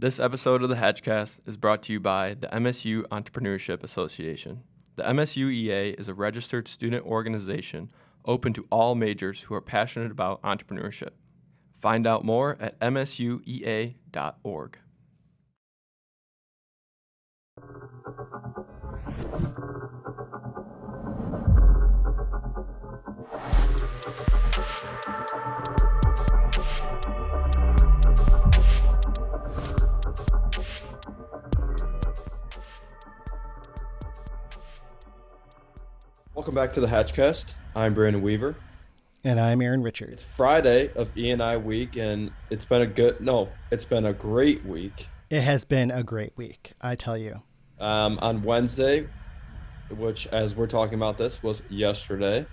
This episode of the Hatchcast is brought to you by the MSU Entrepreneurship Association. The MSUEA is a registered student organization open to all majors who are passionate about entrepreneurship. Find out more at msuea.org. Welcome back to the Hatchcast. I'm Brandon Weaver. And I'm Aaron Richards. It's Friday of E&I week, and it's been a great week. It has been a great week, I tell you. On Wednesday, which as we're talking about this was yesterday,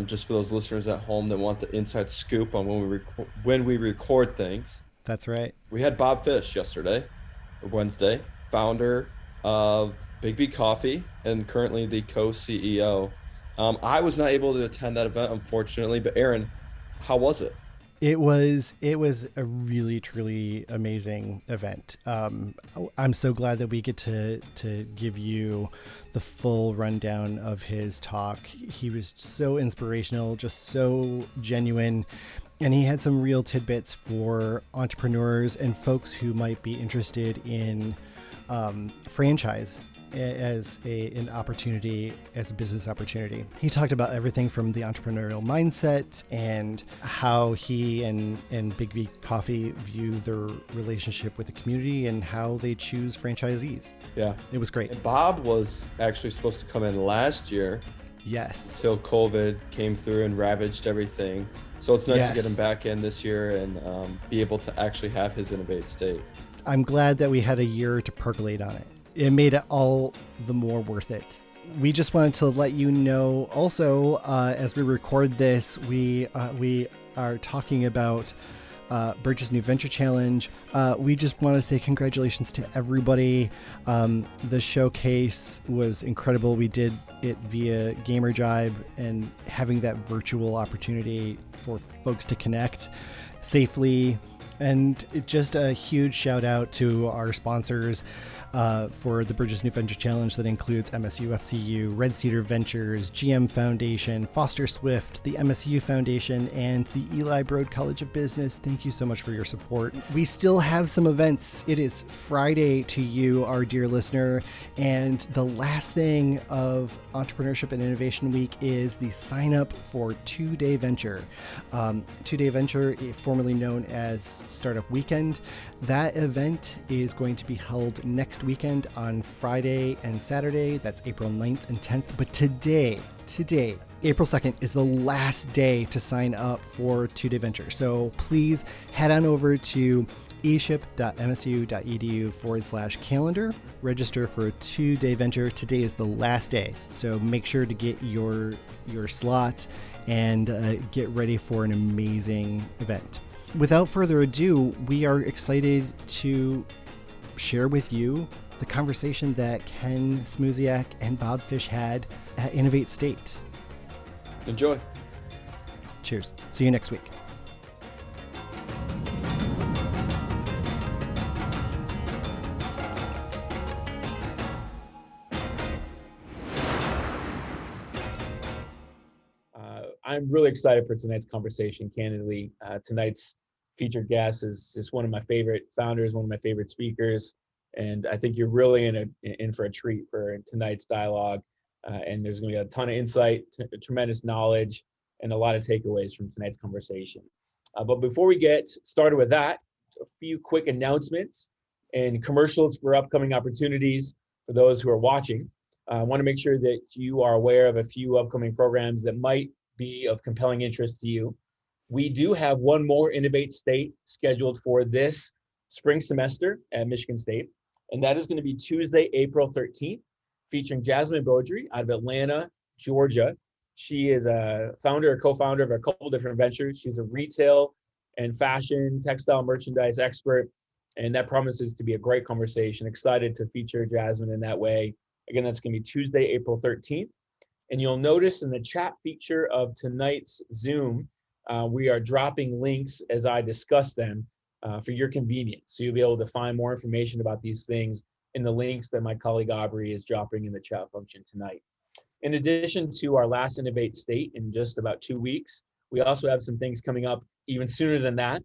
just for those listeners at home that want the inside scoop on when we record things. That's right. We had Bob Fish Wednesday, founder of BIGGBY COFFEE and currently the co-CEO. I was not able to attend that event, unfortunately, but Aaron, how was it? It was a really, truly amazing event. I'm so glad that we get to give you the full rundown of his talk. He was so inspirational, just so genuine, and he had some real tidbits for entrepreneurs and folks who might be interested in franchise as an opportunity, as a business opportunity. He talked about everything from the entrepreneurial mindset and how he and BIGGBY COFFEE view their relationship with the community and how they choose franchisees. Yeah. It was great. And Bob was actually supposed to come in last year. Yes. Until COVID came through and ravaged everything. So it's nice to get him back in this year and be able to actually have his Innovate state. I'm glad that we had a year to percolate on it. It made it all the more worth it. We just wanted to let you know also, as we record this, we are talking about Burgess New Venture Challenge. We just want to say congratulations to everybody. The showcase was incredible. We did it via Gamer Jibe, and having that virtual opportunity for folks to connect safely. And just a huge shout out to our sponsors for the Burgess New Venture Challenge that includes MSU FCU, Red Cedar Ventures, GM Foundation, Foster Swift, the MSU Foundation, and the Eli Broad College of Business. Thank you so much for your support. We still have some events. It is Friday to you, our dear listener, and the last thing of Entrepreneurship and Innovation Week is the sign up for 2-Day Venture. 2-Day Venture, formerly known as Startup Weekend. That event is going to be held next weekend on Friday and Saturday. That's April 9th and 10th. But today, April 2nd, is the last day to sign up for 2-Day Venture. So please head on over to eship.msu.edu/calendar. Register for a 2-Day venture. Today is the last day. So make sure to get your slot and get ready for an amazing event. Without further ado, we are excited to share with you the conversation that Ken Smuziak and Bob Fish had at Innovate State. Enjoy. Cheers. See you next week. I'm really excited for tonight's conversation, candidly. Tonight's featured guest is just one of my favorite founders, one of my favorite speakers, and I think you're really in for a treat for tonight's dialogue. And there's going to be a ton of insight, tremendous knowledge, and a lot of takeaways from tonight's conversation. But before we get started with that, a few quick announcements and commercials for upcoming opportunities for those who are watching. I want to make sure that you are aware of a few upcoming programs that might be of compelling interest to you. We do have one more Innovate State scheduled for this spring semester at Michigan State, and that is going to be Tuesday, April 13th, featuring Jasmine Beaudry out of Atlanta, Georgia. She is a co-founder of a couple different ventures. She's a retail and fashion, textile merchandise expert, and that promises to be a great conversation. Excited to feature Jasmine in that way. Again, that's going to be Tuesday, April 13th. And you'll notice in the chat feature of tonight's Zoom, we are dropping links as I discuss them. for your convenience. So you'll be able to find more information about these things in the links that my colleague Aubrey is dropping in the chat function tonight. In addition to our last Innovate State in just about 2 weeks, we also have some things coming up even sooner than that,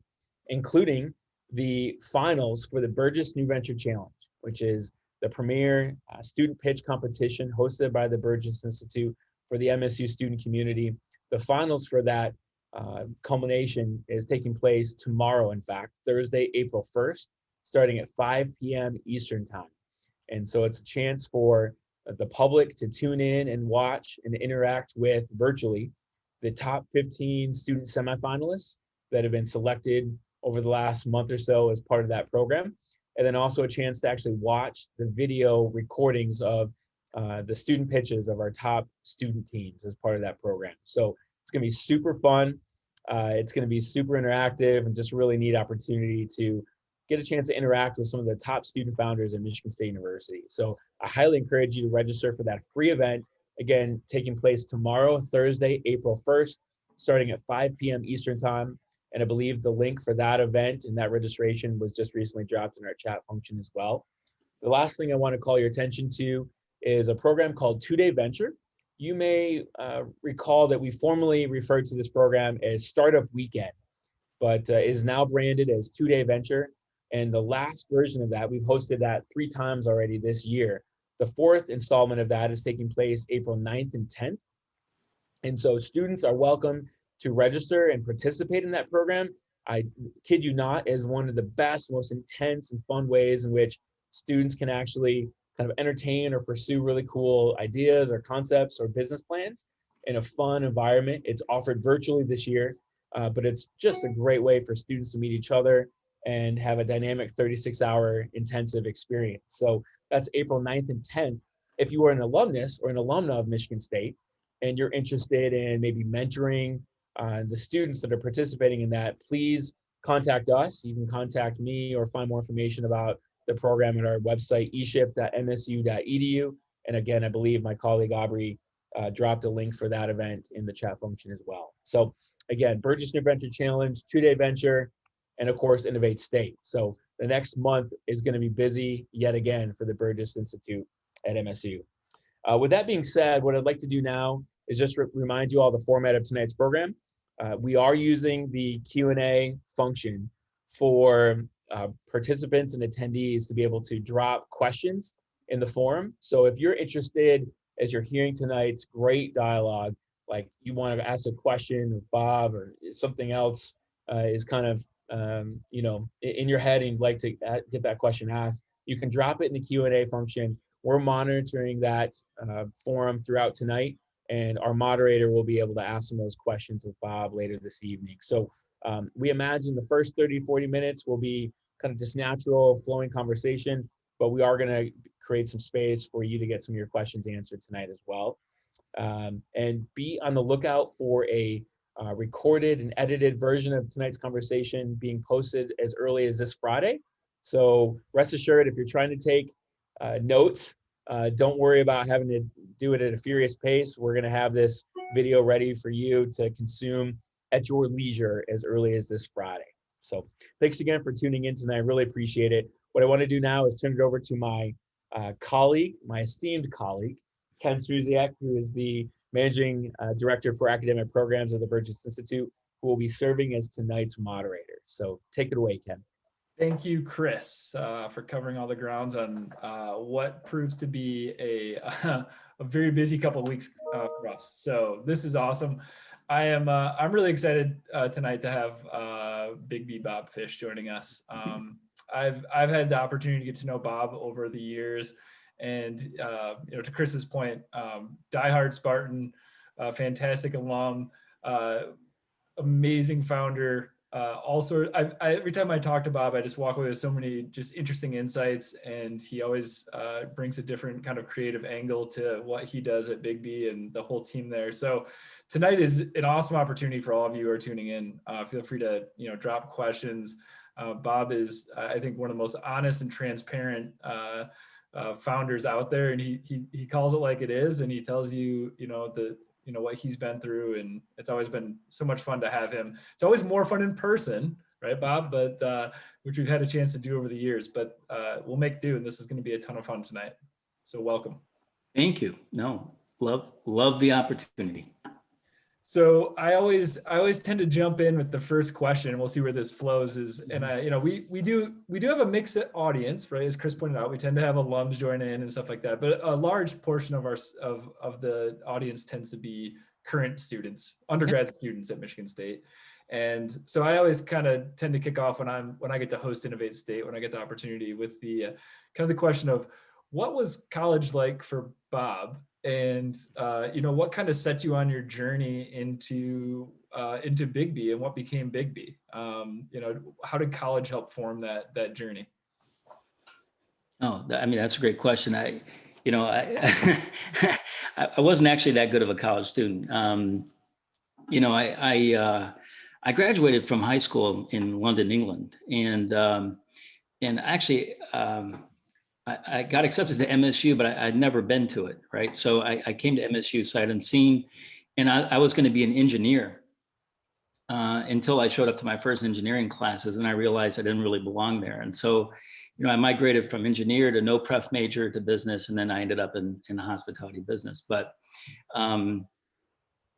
including the finals for the Burgess New Venture Challenge, which is the premier student pitch competition hosted by the Burgess Institute for the MSU student community. The finals for that culmination is taking place tomorrow, in fact, Thursday, April 1st, starting at 5 p.m. Eastern time. And so it's a chance for the public to tune in and watch and interact with virtually the top 15 student semifinalists that have been selected over the last month or so as part of that program. And then also a chance to actually watch the video recordings of the student pitches of our top student teams as part of that program. So it's gonna be super fun. It's gonna be super interactive and just a really neat opportunity to get a chance to interact with some of the top student founders at Michigan State University. So I highly encourage you to register for that free event. Again, taking place tomorrow, Thursday, April 1st, starting at 5 p.m. Eastern time. And I believe the link for that event and that registration was just recently dropped in our chat function as well. The last thing I want to call your attention to is a program called 2-Day Venture. You may recall that we formerly referred to this program as Startup Weekend, but is now branded as 2-Day Venture. And the last version of that, we've hosted that 3 times already this year. The 4th installment of that is taking place April 9th and 10th. And so students are welcome to register and participate in that program. I kid you not, is one of the best, most intense and fun ways in which students can actually kind of entertain or pursue really cool ideas or concepts or business plans in a fun environment. It's offered virtually this year, but it's just a great way for students to meet each other and have a dynamic 36-hour intensive experience. So that's April 9th and 10th. If you are an alumnus or an alumna of Michigan State and you're interested in maybe mentoring the students that are participating in that, please contact us. You can contact me or find more information about the program at our website, eship.msu.edu. And again, I believe my colleague Aubrey dropped a link for that event in the chat function as well. So again, Burgess New Venture Challenge, 2-Day Venture, and of course, Innovate State. So the next month is going to be busy yet again for the Burgess Institute at MSU. With that being said, what I'd like to do now is just remind you all the format of tonight's program. We are using the Q&A function for participants and attendees to be able to drop questions in the forum. So if you're interested, as you're hearing tonight's great dialogue, like you want to ask a question of Bob or something else is kind of in your head and you'd like to get that question asked, you can drop it in the Q&A function. We're monitoring that forum throughout tonight, and our moderator will be able to ask some of those questions of Bob later this evening. So we imagine the first 30, 40 minutes will be kind of just natural flowing conversation, but we are going to create some space for you to get some of your questions answered tonight as well. And be on the lookout for a recorded and edited version of tonight's conversation being posted as early as this Friday. So rest assured, if you're trying to take notes, don't worry about having to do it at a furious pace. We're going to have this video ready for you to consume at your leisure as early as this Friday. So thanks again for tuning in tonight. I really appreciate it. What I want to do now is turn it over to my colleague, my esteemed colleague, Ken Struziak, who is the Managing Director for Academic Programs at the Burgess Institute, who will be serving as tonight's moderator. So take it away, Ken. Thank you, Chris, for covering all the grounds on what proves to be a very busy couple of weeks for us. So this is awesome. I'm really excited tonight to have BIGGBY Bob Fish joining us. I've had the opportunity to get to know Bob over the years, and to Chris's point, diehard Spartan, fantastic alum, amazing founder. Also, every time I talk to Bob, I just walk away with so many just interesting insights, and he always brings a different kind of creative angle to what he does at BIGGBY and the whole team there. So tonight is an awesome opportunity for all of you who are tuning in. Feel free to drop questions. Bob is, I think, one of the most honest and transparent founders out there, and he calls it like it is, and he tells you what he's been through, and it's always been so much fun to have him. It's always more fun in person, right, Bob? But which we've had a chance to do over the years, but we'll make do, and this is going to be a ton of fun tonight. So welcome. Thank you. No, love the opportunity. So I always tend to jump in with the first question, and we'll see where this flows. We do have a mixed audience, right? As Chris pointed out, we tend to have alums join in and stuff like that, but a large portion of the audience tends to be current students, undergrad students at Michigan State. And so I always kind of tend to kick off when I get to host Innovate State, when I get the opportunity, with the kind of the question of what was college like for Bob? And what kind of set you on your journey into BIGGBY and what became BIGGBY? How did college help form that journey? Oh, I mean, that's a great question. I wasn't actually that good of a college student. I graduated from high school in London, England, and actually. I got accepted to MSU, but I'd never been to it, right? So I came to MSU sight unseen, and I was going to be an engineer until I showed up to my first engineering classes, and I realized I didn't really belong there. And so, I migrated from engineer to no pref major to business, and then I ended up in the hospitality business. But,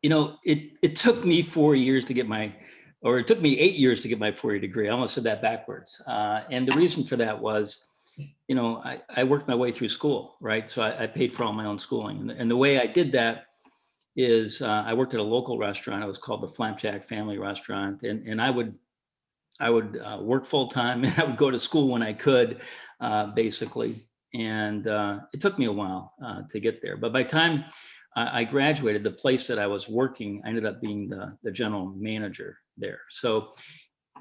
it took me 4 years to get it took me 8 years to get my 4-year degree. I almost said that backwards. And the reason for that was, I worked my way through school, right? So I paid for all my own schooling. And the way I did that is I worked at a local restaurant. It was called the Flapjack Family Restaurant. And I would work full time, and I would go to school when I could, basically. And it took me a while to get there. But by the time I graduated, the place that I was working, I ended up being the general manager there. So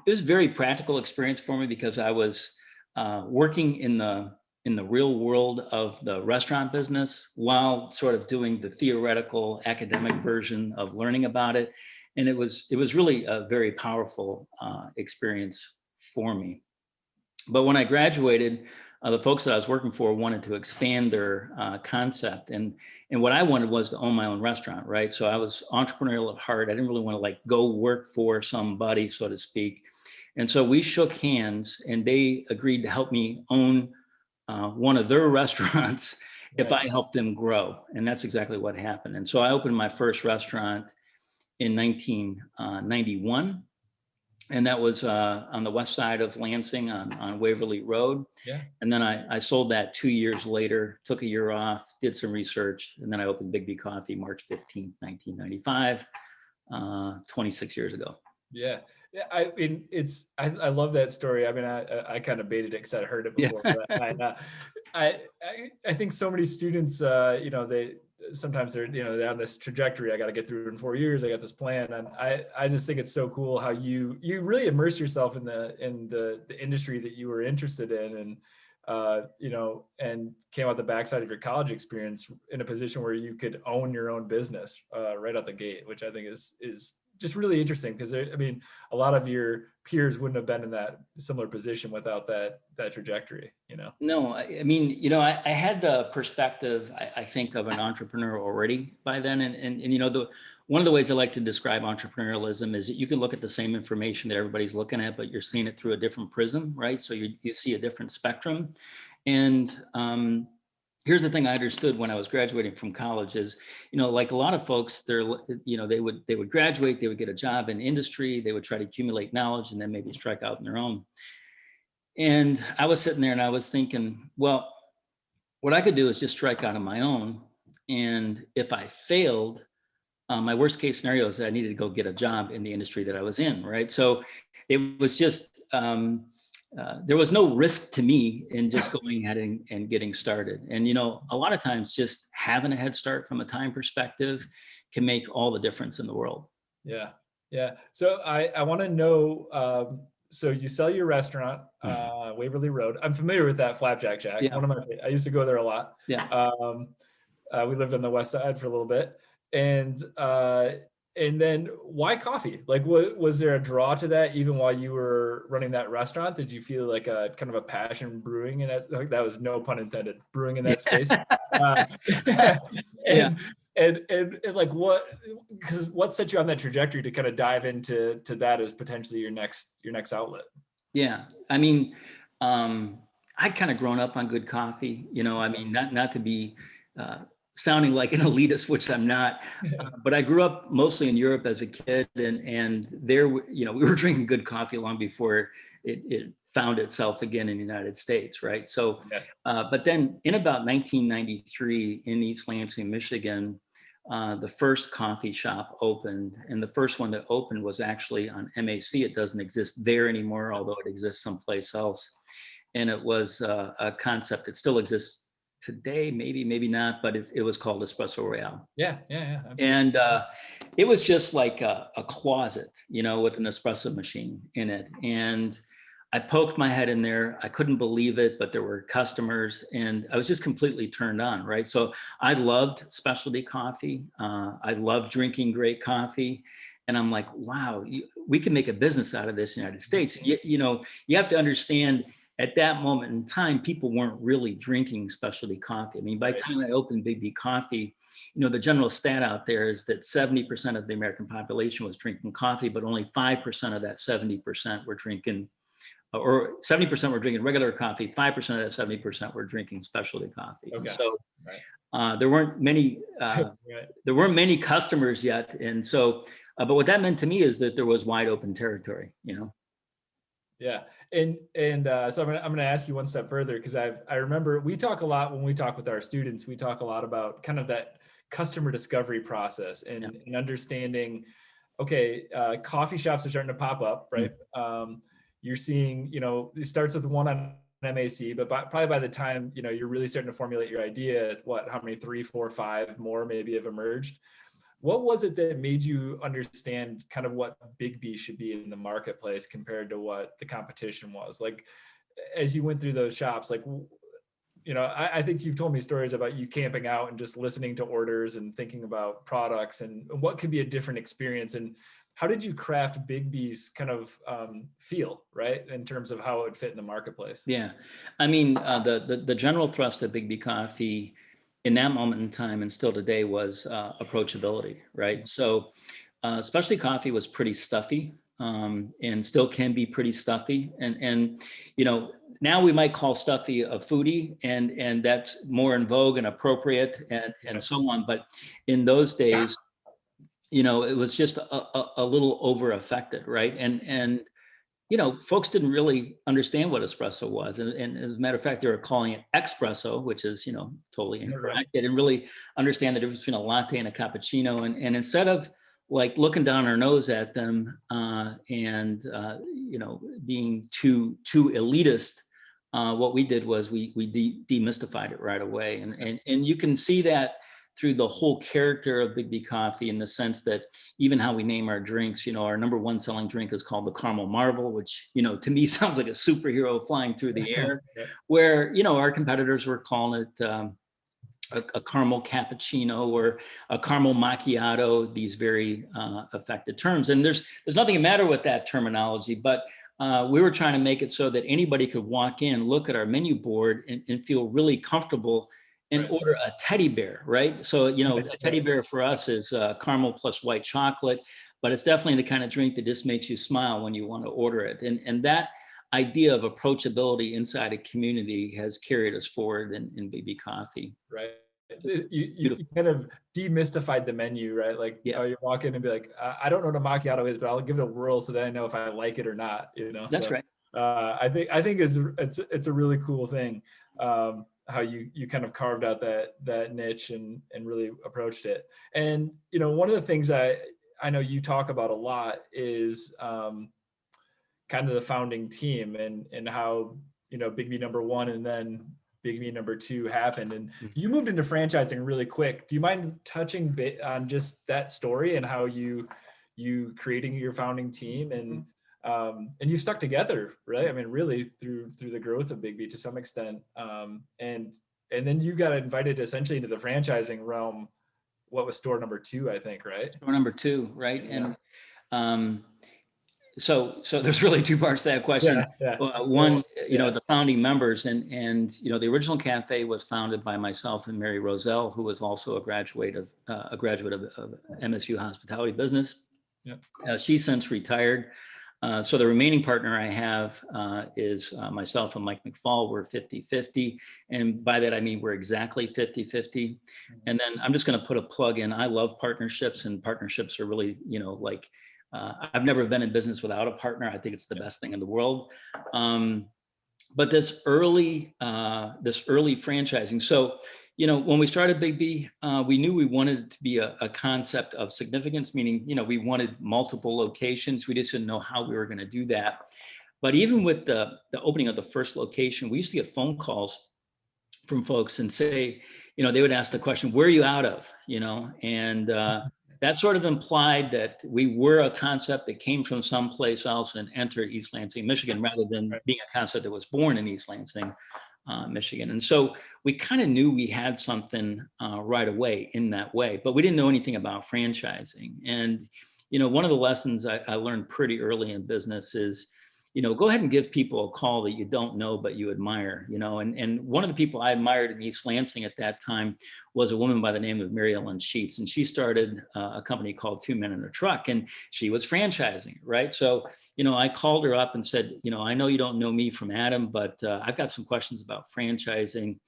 it was a very practical experience for me because I was working in the real world of the restaurant business while sort of doing the theoretical academic version of learning about it. And it was really a very powerful experience for me. But when I graduated, the folks that I was working for wanted to expand their concept. And what I wanted was to own my own restaurant, right? So I was entrepreneurial at heart. I didn't really want to go work for somebody, so to speak. And so we shook hands, and they agreed to help me own one of their restaurants if I helped them grow. And that's exactly what happened. And so I opened my first restaurant in 1991. And that was on the west side of Lansing on Waverly Road. Yeah. And then I sold that 2 years later, took a year off, did some research, and then I opened BIGGBY Coffee March 15th, 1995, 26 years ago. Yeah. Yeah, I mean, I love that story. I mean, I kind of baited it because I heard it before. Yeah. But I think so many students, they sometimes they're they're on this trajectory. I got to get through it in 4 years. I got this plan, and I just think it's so cool how you really immerse yourself in the industry that you were interested in, and and came out the backside of your college experience in a position where you could own your own business right out the gate, which I think is just really interesting because I mean, a lot of your peers wouldn't have been in that similar position without that trajectory, No, I mean, I had the perspective, I think, of an entrepreneur already by then. And one of the ways I like to describe entrepreneurialism is that you can look at the same information that everybody's looking at, but you're seeing it through a different prism, right? So you see a different spectrum. And here's the thing I understood when I was graduating from college is, like a lot of folks, they would graduate, they would get a job in industry, they would try to accumulate knowledge and then maybe strike out on their own. And I was sitting there and I was thinking, well, what I could do is just strike out on my own. And if I failed, my worst case scenario is that I needed to go get a job in the industry that I was in, right? So it was just, there was no risk to me in just going ahead and getting started. And, a lot of times just having a head start from a time perspective can make all the difference in the world. Yeah. Yeah. So I want to know, so you sell your restaurant, Waverly Road. I'm familiar with that Flapjack Shack. Yeah. I used to go there a lot. Yeah. We lived on the west side for a little bit. And then why coffee? Like, was there a draw to that even while you were running that restaurant? Did you feel like a kind of a passion brewing in that? Like, that was no pun intended, brewing in that space. and like what set you on that trajectory to kind of dive into that as potentially your next outlet? Yeah, I mean, I'd kind of grown up on good coffee, you know, I mean, not to be sounding like an elitist, which I'm not, but I grew up mostly in Europe as a kid, and there, you know, we were drinking good coffee long before it found itself again in the United States, right? So, but then in about 1993 in East Lansing, Michigan, the first coffee shop opened, and the first one that opened was actually on MAC. It doesn't exist there anymore, although it exists someplace else. And it was a concept that still exists today, maybe not, but it was called Espresso Royale. Yeah. Absolutely. And it was just like a closet, you know, with an espresso machine in it. And I poked my head in there. I couldn't believe it, but there were customers, and I was just completely turned on, right? So I loved specialty coffee. I loved drinking great coffee. And I'm like, wow, we can make a business out of this in the United States. You know, you have to understand, at that moment in time, people weren't really drinking specialty coffee. I mean, by the time I opened BIGGBY Coffee, you know, the general stat out there is that 70% of the American population was drinking coffee, but only 5% of that 70% were drinking, or 70% were drinking regular coffee, 5% of that 70% were drinking specialty coffee. Okay. So there weren't many, there weren't many customers yet. And so, but what that meant to me is that there was wide open territory, you know? Yeah. And so I'm gonna ask you one step further, because I remember we talk a lot when we talk with our students, we talk a lot about kind of that customer discovery process and understanding, okay, coffee shops are starting to pop up, right? You're seeing, you know, it starts with one on MAC, but probably by the time, you know, you're really starting to formulate your idea, how many, 3, 4, 5 more maybe have emerged. What was it that made you understand kind of what BIGGBY should be in the marketplace compared to what the competition was? Like, as you went through those shops, like, you know, I think you've told me stories about you camping out and just listening to orders and thinking about products and what could be a different experience. And how did you craft BIGGBY's kind of feel, right, in terms of how it would fit in the marketplace? Yeah, I mean, the general thrust of BIGGBY Coffee in that moment in time and still today was approachability, right? So specialty coffee was pretty stuffy and still can be pretty stuffy. And you know, now we might call stuffy a foodie, and that's more in vogue and appropriate and so on. But in those days, you know, it was just a little over affected, right? And you know, folks didn't really understand what espresso was. And as a matter of fact, they were calling it espresso, which is, you know, totally incorrect. They didn't really understand the difference between a latte and a cappuccino. And instead of like looking down our nose at them and, you know, being too elitist, what we did was we demystified it right away. And you can see that through the whole character of BIGGBY Coffee, in the sense that even how we name our drinks, you know, our #1 selling drink is called the Caramel Marvel, which, you know, to me sounds like a superhero flying through the air, where, you know, our competitors were calling it a caramel cappuccino or a caramel macchiato, these very affected terms. And there's nothing the matter with that terminology, but we were trying to make it so that anybody could walk in, look at our menu board and feel really comfortable and order a teddy bear, right? So, you know, a teddy bear for us is caramel plus white chocolate, but it's definitely the kind of drink that just makes you smile when you want to order it. And that idea of approachability inside a community has carried us forward in BIGGBY Coffee. Right. You kind of demystified the menu, right? Like, you walk in and be like, I don't know what a macchiato is, but I'll give it a whirl so that I know if I like it or not, you know? That's right. I think it's a really cool thing. How you kind of carved out that niche and really approached it. And, you know, one of the things I know you talk about a lot is kind of the founding team and how, you know, BIGGBY #1 and then BIGGBY #2 happened. And you moved into franchising really quick. Do you mind touching on just that story and how you creating your founding team and you've stuck together, right? I mean, really through the growth of BIGGBY to some extent. And then you got invited essentially into the franchising realm. What was store #2, I think, right? Store #2, right? Yeah. And So there's really two parts to that question. Yeah. One, Yeah. the founding members, and the original cafe was founded by myself and Mary Roselle, who was also a graduate of MSU hospitality business. Yep. She's since retired. So the remaining partner I have is myself and Mike McFall. We're 50-50. And by that, I mean, we're exactly 50-50. And then I'm just going to put a plug in. I love partnerships, and partnerships are really, I've never been in business without a partner. I think it's the best thing in the world. But this early franchising. So, when we started BIGGBY, we knew we wanted it to be a concept of significance, meaning, we wanted multiple locations. We just didn't know how we were going to do that. But even with the opening of the first location, we used to get phone calls from folks and say, they would ask the question, where are you out of? And that sort of implied that we were a concept that came from someplace else and entered East Lansing, Michigan, rather than being a concept that was born in East Lansing, Michigan. And so we kind of knew we had something right away in that way, but we didn't know anything about franchising. And, one of the lessons I learned pretty early in business is, go ahead and give people a call that you don't know, but you admire, and one of the people I admired in East Lansing at that time was a woman by the name of Mary Ellen Sheets. And she started a company called 2 Men in a Truck, and she was franchising, right? So, I called her up and said, I know you don't know me from Adam, but I've got some questions about franchising.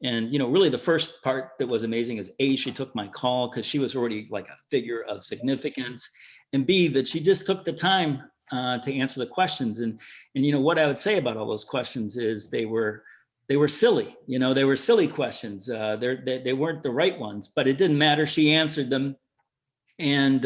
And, really the first part that was amazing is A, she took my call because she was already like a figure of significance, and B, that she just took the time to answer the questions. And what I would say about all those questions is they were silly. They were silly questions. They weren't the right ones, but it didn't matter. She answered them. And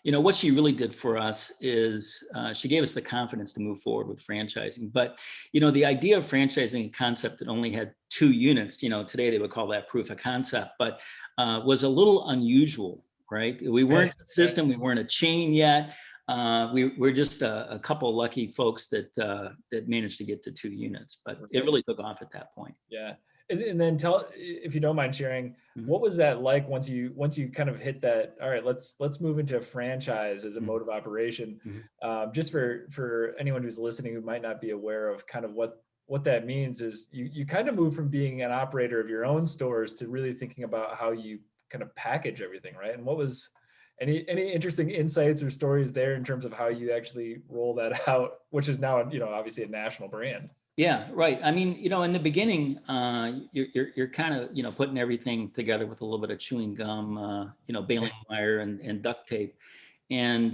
what she really did for us is she gave us the confidence to move forward with franchising. But the idea of franchising a concept that only had 2 units, today they would call that proof of concept, but was a little unusual, right? We weren't a system, we weren't a chain yet. We're just a couple of lucky folks that managed to get to 2 units, but it really took off at that point. Yeah. And then tell, if you don't mind sharing, what was that like once you kind of hit that, all right, let's move into a franchise as a mode of operation. Just for anyone who's listening who might not be aware of kind of what that means is you kind of move from being an operator of your own stores to really thinking about how you kind of package everything, right? And what was any interesting insights or stories there in terms of how you actually roll that out, which is now, obviously a national brand? Yeah, right. I mean, in the beginning, you're kind of, putting everything together with a little bit of chewing gum, baling wire and duct tape. And,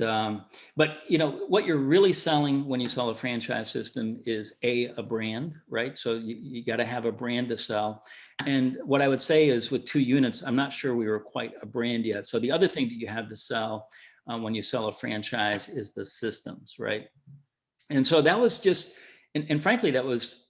but, what you're really selling when you sell a franchise system is a brand, right? So you got to have a brand to sell. And what I would say is with 2 units, I'm not sure we were quite a brand yet. So the other thing that you have to sell when you sell a franchise is the systems, right? And so that was just, and frankly, that was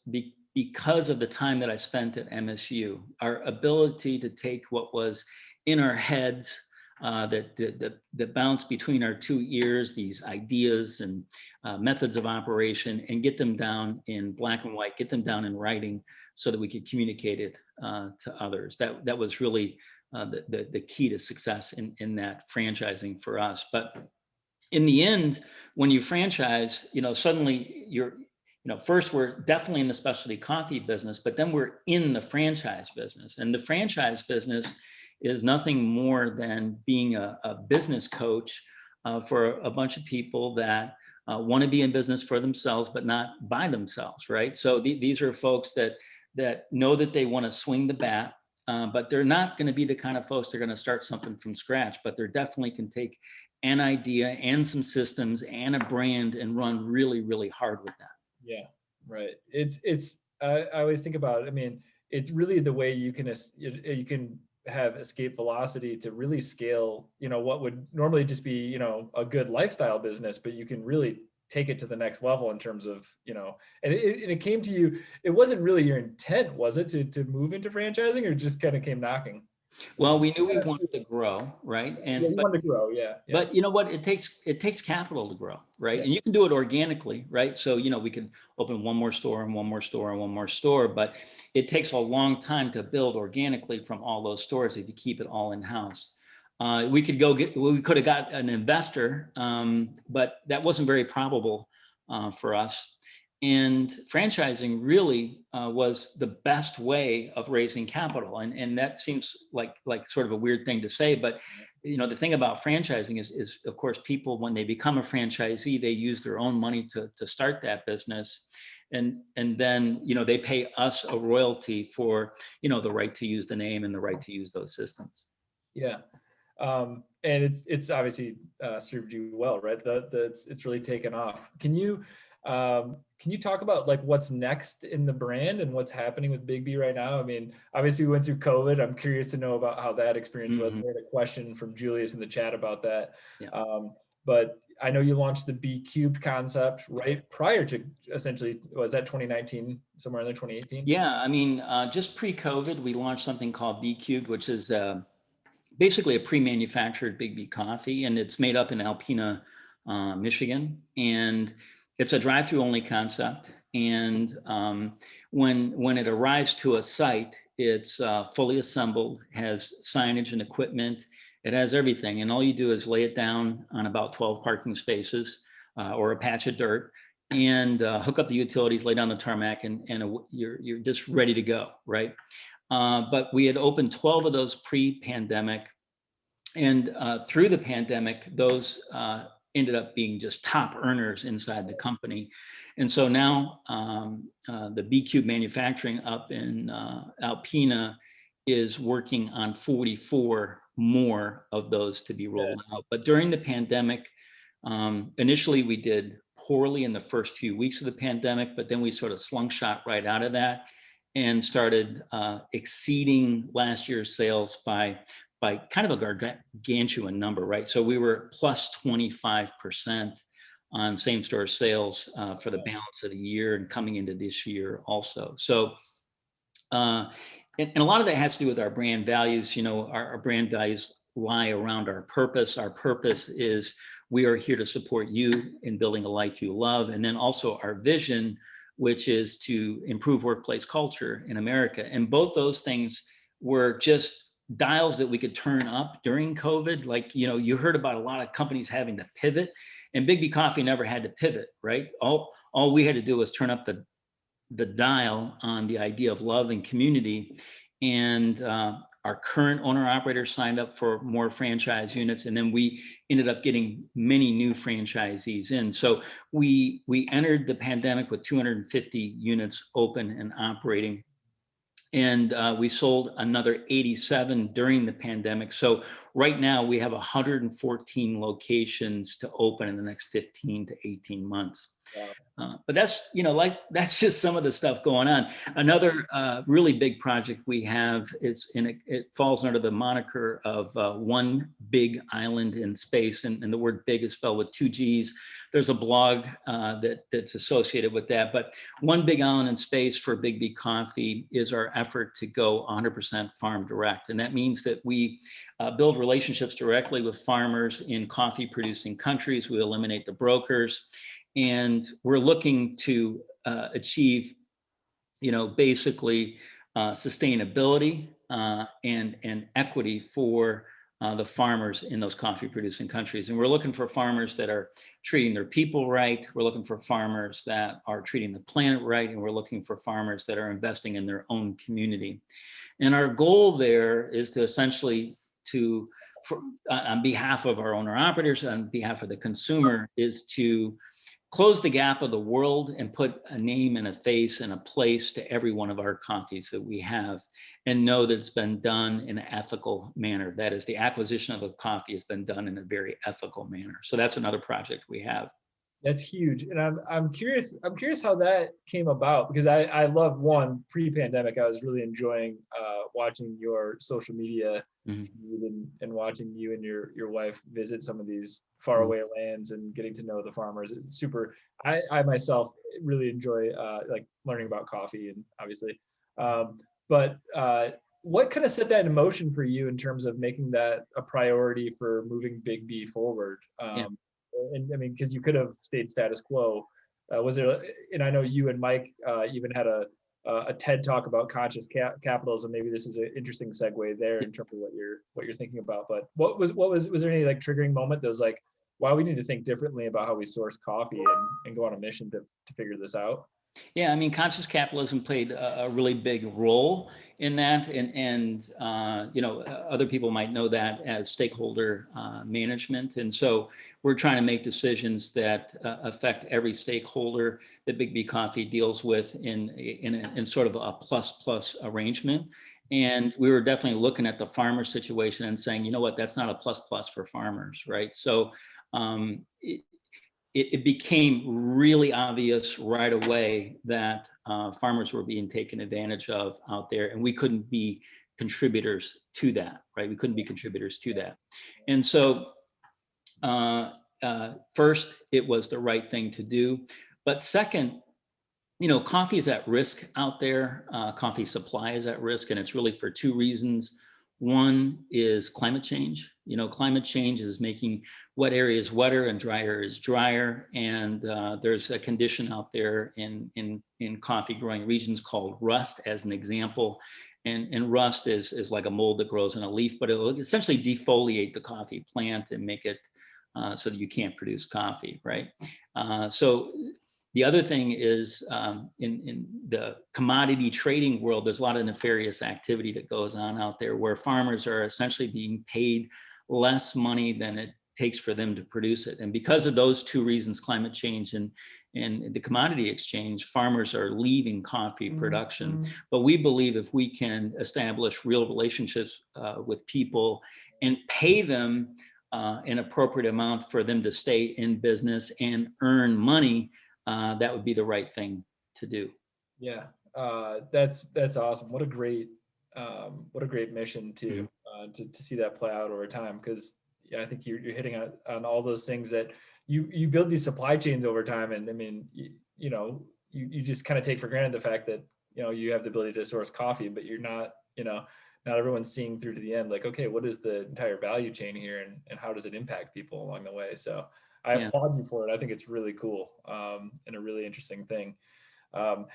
because of the time that I spent at MSU, our ability to take what was in our heads, that bounce between our 2 ears, these ideas and methods of operation, and get them down in black and white, get them down in writing so that we could communicate it to others. That was really the key to success in that franchising for us. But in the end, when you franchise, suddenly you're, first we're definitely in the specialty coffee business, but then we're in the franchise business. And the franchise business is nothing more than being a business coach for a bunch of people that want to be in business for themselves, but not by themselves, right? So these are folks that know that they want to swing the bat, but they're not going to be the kind of folks that are going to start something from scratch, but they definitely can take an idea and some systems and a brand and run really, really hard with that. Yeah, right. I always think about it. I mean, it's really the way you can have escape velocity to really scale, what would normally just be, a good lifestyle business, but you can really take it to the next level in terms of, and it came to you, it wasn't really your intent, was it, to move into franchising, or just kind of came knocking? Well, we knew we wanted to grow, right? And we wanted to grow, yeah. But you know what? It takes capital to grow, right? Yeah. And you can do it organically, right? So we could open one more store and one more store and one more store, but it takes a long time to build organically from all those stores if you keep it all in house. We could have got an investor, but that wasn't very probable for us. And franchising really was the best way of raising capital. And that seems like sort of a weird thing to say, but the thing about franchising is of course, people, when they become a franchisee, they use their own money to start that business. And then, they pay us a royalty for, the right to use the name and the right to use those systems. Yeah. And it's obviously served you well, right? It's really taken off. Can you talk about like what's next in the brand and what's happening with BIGGBY right now? I mean, obviously we went through COVID. I'm curious to know about how that experience was. We had a question from Julius in the chat about that. Yeah. But I know you launched the B Cubed concept right prior to, essentially, was that 2019, somewhere in there, 2018? Yeah, I mean, just pre-COVID, we launched something called B Cubed, which is basically a pre-manufactured BIGGBY coffee, and it's made up in Alpena, Michigan, and it's a drive-through only concept. And when it arrives to a site, it's fully assembled, has signage and equipment. It has everything, and all you do is lay it down on about 12 parking spaces or a patch of dirt, and hook up the utilities, lay down the tarmac, and you're just ready to go, right? But we had opened 12 of those pre-pandemic, and through the pandemic, those ended up being just top earners inside the company. And so now the B Cube manufacturing up in Alpena is working on 44 more of those to be rolled out. But during the pandemic, initially we did poorly in the first few weeks of the pandemic, but then we sort of slingshot right out of that and started exceeding last year's sales by kind of a gargantuan number, right? So we were plus 25% on same store sales for the balance of the year and coming into this year also. So, and a lot of that has to do with our brand values. Our brand values lie around our purpose. Our purpose is we are here to support you in building a life you love. And then also our vision, which is to improve workplace culture in America. And both those things were just dials that we could turn up during COVID. Like, you heard about a lot of companies having to pivot, and BIGGBY Coffee never had to pivot, right? All we had to do was turn up the dial on the idea of love and community. And our current owner operators signed up for more franchise units, and then we ended up getting many new franchisees in. So we entered the pandemic with 250 units open and operating, and we sold another 87 during the pandemic. So right now we have 114 locations to open in the next 15 to 18 months. But that's, that's just some of the stuff going on. Another really big project we have is, it falls under the moniker of One Big Island in Space, and the word big is spelled with 2 G's. There's a blog that's associated with that. But One Big Island in Space for BIGGBY Coffee is our effort to go 100% farm direct. And that means that we build relationships directly with farmers in coffee producing countries. We eliminate the brokers. And we're looking to achieve, basically sustainability and equity for the farmers in those coffee producing countries. And we're looking for farmers that are treating their people right. We're looking for farmers that are treating the planet right. And we're looking for farmers that are investing in their own community. And our goal there is to essentially on behalf of our owner operators, on behalf of the consumer, is to close the gap of the world and put a name and a face and a place to every one of our coffees that we have, and know that it's been done in an ethical manner. That is, the acquisition of a coffee has been done in a very ethical manner. So that's another project we have. That's huge. And I'm curious how that came about, because I love, one, pre-pandemic, I was really enjoying watching your social media feed and watching you and your wife visit some of these faraway lands and getting to know the farmers. It's super. I myself really enjoy like learning about coffee, and obviously, but what kind of set that in motion for you in terms of making that a priority for moving BIGGBY forward? And I mean, because you could have stayed status quo. Was there, and I know you and Mike even had a a TED talk about conscious capitalism. Maybe this is an interesting segue there in terms of what you're thinking about. But was there any like triggering moment that was like, wow, we need to think differently about how we source coffee and go on a mission to figure this out? Yeah, I mean, conscious capitalism played a really big role in that, and other people might know that as stakeholder management. And so we're trying to make decisions that affect every stakeholder that BIGGBY Coffee deals with in sort of a plus arrangement. And we were definitely looking at the farmer situation and saying, you know what, that's not a plus for farmers, right? So it became really obvious right away that farmers were being taken advantage of out there, and we couldn't be contributors to that, right? We couldn't be contributors to that. And so first, it was the right thing to do. But second, coffee is at risk out there. Coffee supply is at risk, and it's really for two reasons. One is climate change. Climate change is making wet areas wetter and dry areas drier. And there's a condition out there in coffee growing regions called rust, as an example. And rust is like a mold that grows in a leaf, but it'll essentially defoliate the coffee plant and make it so that you can't produce coffee, right? So the other thing is in the commodity trading world, there's a lot of nefarious activity that goes on out there where farmers are essentially being paid less money than it takes for them to produce it. And because of those two reasons, climate change and the commodity exchange, farmers are leaving coffee production. Mm-hmm. But we believe if we can establish real relationships with people and pay them an appropriate amount for them to stay in business and earn money, that would be the right thing to do. Yeah, that's awesome. What a great mission to see that play out over time. Because I think you're hitting on all those things that you build these supply chains over time, and I mean, you just kind of take for granted the fact that you have the ability to source coffee, but you're not not everyone's seeing through to the end. Like, okay, what is the entire value chain here, and how does it impact people along the way? So I applaud you for it. I think it's really cool and a really interesting thing. And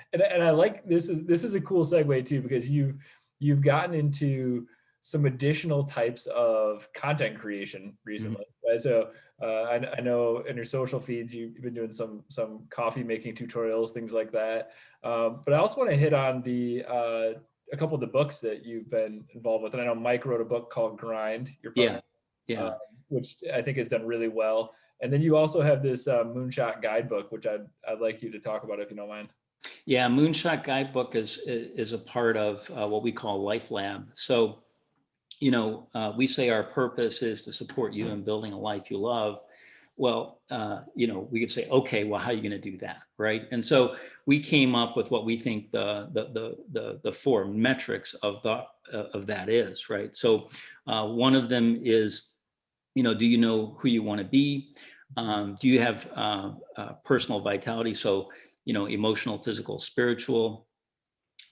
I like this is a cool segue too, because you've gotten into some additional types of content creation recently. Mm-hmm. Right? So I know in your social feeds you've been doing some coffee making tutorials, things like that. But I also want to hit on a couple of the books that you've been involved with. And I know Mike wrote a book called Grind, your partner, which I think has done really well. And then you also have this Moonshot Guidebook, which I'd like you to talk about if you don't mind. Yeah, Moonshot Guidebook is a part of what we call Life Lab. So, we say our purpose is to support you in building a life you love. Well, we could say, okay, well, how are you going to do that, right? And so we came up with what we think the four metrics of that is, right? So one of them is, do you know who you want to be? Do you have personal vitality? So, emotional, physical, spiritual.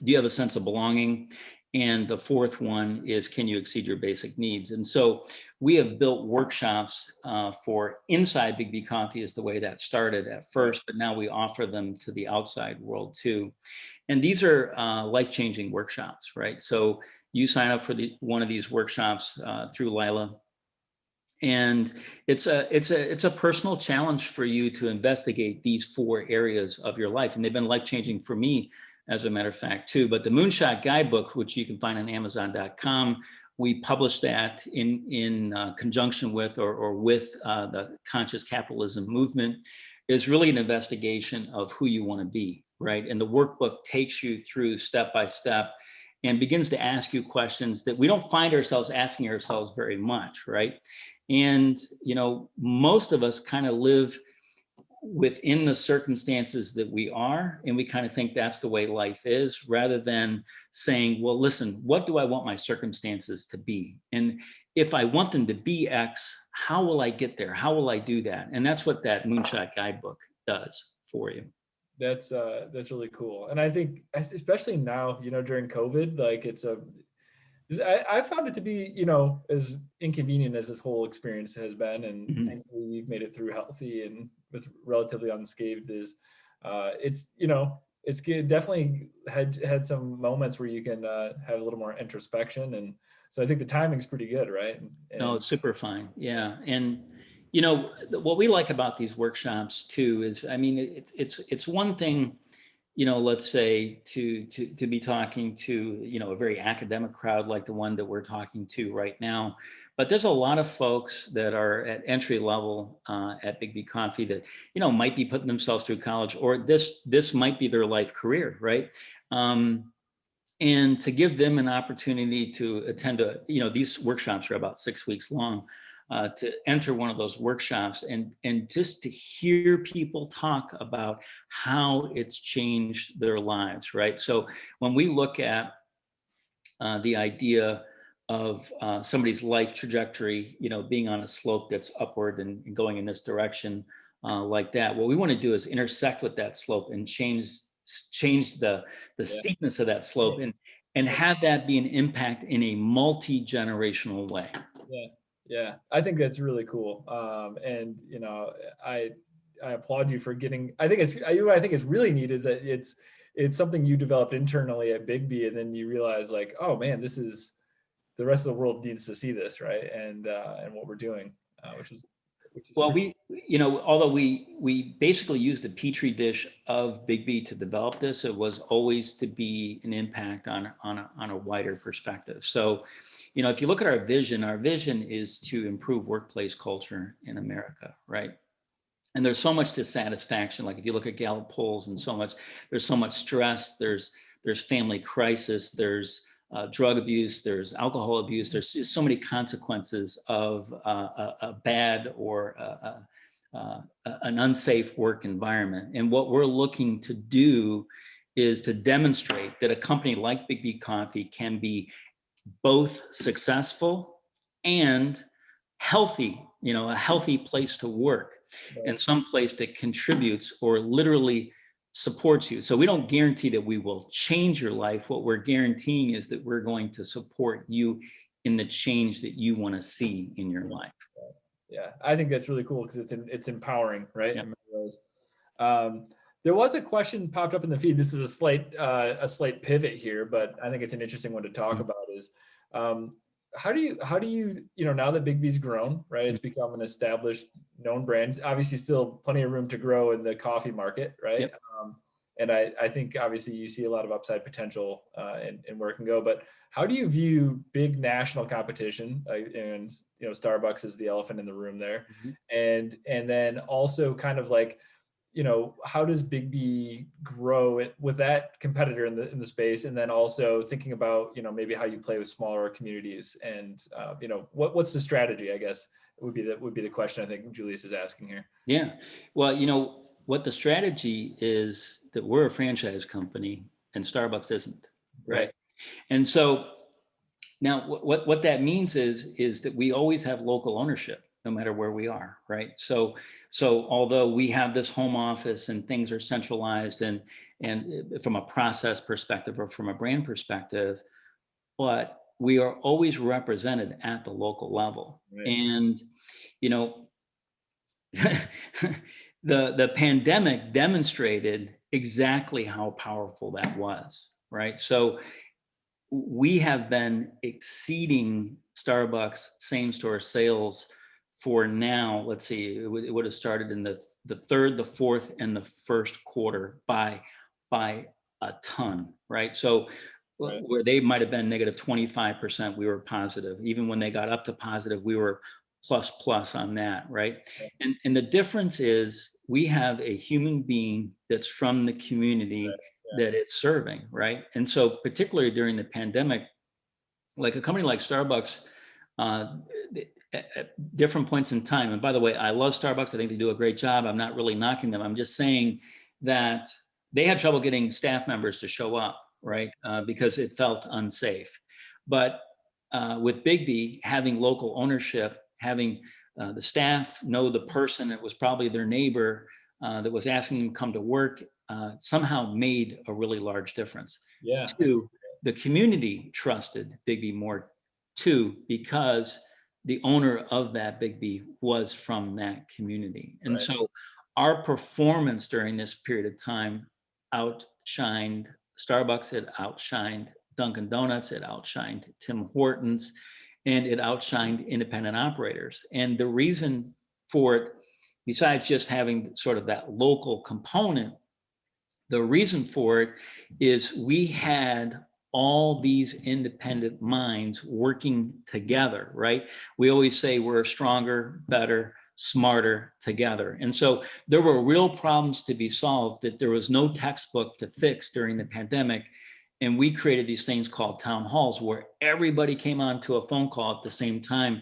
Do you have a sense of belonging? And the fourth one is, can you exceed your basic needs? And so we have built workshops for inside BIGGBY Coffee is the way that started at first, but now we offer them to the outside world too. And these are life-changing workshops, right? So you sign up for one of these workshops through Lila, and it's a personal challenge for you to investigate these four areas of your life. And they've been life-changing for me, as a matter of fact, too. But the Moonshot Guidebook, which you can find on Amazon.com, we published that in conjunction with or with the conscious capitalism movement, is really an investigation of who you want to be, right? And the workbook takes you through step by step and begins to ask you questions that we don't find ourselves asking ourselves very much, right? And, most of us kind of live within the circumstances that we are, and we kind of think that's the way life is, rather than saying, well, listen, what do I want my circumstances to be? And if I want them to be X, how will I get there? How will I do that? And that's what that Moonshot Guidebook does for you. That's really cool. And I think especially now, during COVID, like I found it to be, as inconvenient as this whole experience has been, and thankfully we've made it through healthy and with relatively unscathed, is it's, it's good. Definitely had some moments where you can have a little more introspection, and so I think the timing's pretty good, right? No, it's super fine. Yeah. And, what we like about these workshops too is, I mean, it's one thing, let's say to be talking to, a very academic crowd like the one that we're talking to right now. But there's a lot of folks that are at entry level at BIGGBY Coffee that, might be putting themselves through college, or this might be their life career, right? And to give them an opportunity to attend these workshops are about 6 weeks long, to enter one of those workshops and just to hear people talk about how it's changed their lives, right? So when we look at the idea of somebody's life trajectory, being on a slope that's upward and going in this direction like that, what we want to do is intersect with that slope and change the steepness of that slope and have that be an impact in a multi-generational way. Yeah, I think that's really cool. And I applaud you for getting. I think it's really neat is that it's something you developed internally at BIGGBY, and then you realize like, oh man, this is the rest of the world needs to see this, right? And what we're doing, which is well, although we basically used the petri dish of BIGGBY to develop this, it was always to be an impact on a wider perspective. So, if you look at our vision is to improve workplace culture in America, right? And there's so much dissatisfaction. Like if you look at Gallup polls and there's so much stress, there's family crisis, there's drug abuse, there's alcohol abuse, there's just so many consequences of a bad or an unsafe work environment. And what we're looking to do is to demonstrate that a company like BIGGBY Coffee can be both successful and healthy, a healthy place to work, and some place that contributes or literally supports you. So we don't guarantee that we will change your life. What we're guaranteeing is that we're going to support you in the change that you want to see in your life. Yeah, I think that's really cool because it's empowering, right? Yeah. There was a question popped up in the feed. This is a slight pivot here, but I think it's an interesting one to talk about. Is how do you now that BIGGBY's grown, right? It's become an established, known brand. Obviously, still plenty of room to grow in the coffee market, right? Yep. And I think obviously you see a lot of upside potential in where it can go. But how do you view big national competition? And Starbucks is the elephant in the room there, and then also kind of like, how does BIGGBY grow with that competitor in the space, and then also thinking about maybe how you play with smaller communities, and what's the strategy? I guess would be the question I think Julius is asking here. Yeah, well, what the strategy is that we're a franchise company and Starbucks isn't, right? And so now what that means is that we always have local ownership no matter where we are, right? So although we have this home office and things are centralized and from a process perspective or from a brand perspective, but we are always represented at the local level. Right. And the pandemic demonstrated exactly how powerful that was, right? So we have been exceeding Starbucks same-store sales for now, let's see, it would have started in the third, the fourth, and the first quarter by a ton, right? So where they might have been negative 25%, we were positive. Even when they got up to positive, we were plus on that, right? And the difference is we have a human being that's from the community that it's serving, right? And so particularly during the pandemic, like a company like Starbucks, at different points in time, and by the way, I love Starbucks. I think they do a great job. I'm not really knocking them. I'm just saying that they had trouble getting staff members to show up, right? Because it felt unsafe. But with BIGGBY, having local ownership, having the staff know the person that was probably their neighbor that was asking them to come to work, somehow made a really large difference. Yeah. Two, the community trusted BIGGBY more too, because the owner of that BIGGBY was from that community. And so our performance during this period of time outshined Starbucks, it outshined Dunkin' Donuts, it outshined Tim Hortons, and it outshined independent operators. And the reason for it, besides just having sort of that local component, the reason for it is we had all these independent minds working together, right? We always say we're stronger, better, smarter together. And so there were real problems to be solved that there was no textbook to fix during the pandemic. And we created these things called town halls where everybody came onto a phone call at the same time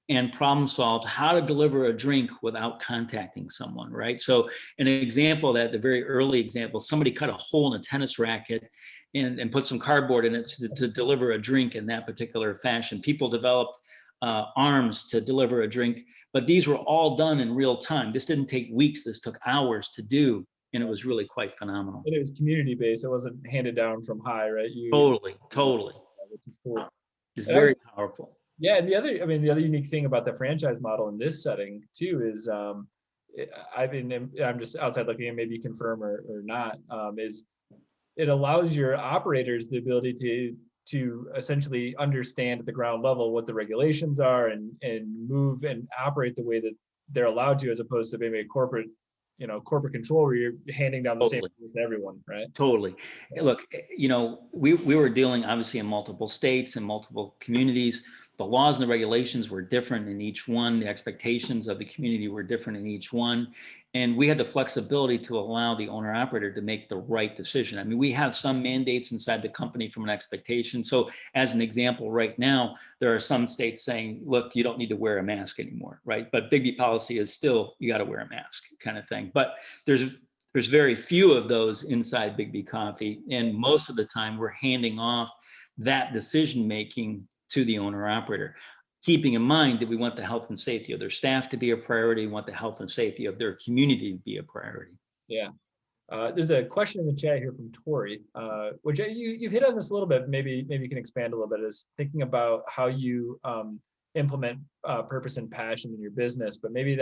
and problem solved how to deliver a drink without contacting someone, right? So an example of that, the very early example, somebody cut a hole in a tennis racket and put some cardboard in it to deliver a drink in that particular fashion. People developed arms to deliver a drink, but these were all done in real time. This didn't take weeks, this took hours to do, and it was really quite phenomenal. And it was community based. It wasn't handed down from high, right? Totally. Which is cool. It's very powerful. Yeah, and the other unique thing about the franchise model in this setting too is, I'm just outside looking, and maybe you confirm or not, is it allows your operators the ability to essentially understand at the ground level what the regulations are and move and operate the way that they're allowed to, as opposed to maybe a corporate control where you're handing down the same rules to everyone, right? Totally. Look, we were dealing obviously in multiple states and multiple communities. The laws and the regulations were different in each one. The expectations of the community were different in each one. And we had the flexibility to allow the owner operator to make the right decision. I mean, we have some mandates inside the company from an expectation. So as an example, right now, there are some states saying, look, you don't need to wear a mask anymore, right? But BIGGBY policy is still, you got to wear a mask kind of thing. But there's very few of those inside BIGGBY Coffee. And most of the time we're handing off that decision-making to the owner operator, keeping in mind that we want the health and safety of their staff to be a priority, we want the health and safety of their community to be a priority. Yeah. There's a question in the chat here from Tori, which you've hit on this a little bit. Maybe you can expand a little bit. Is thinking about how you implement purpose and passion in your business. But maybe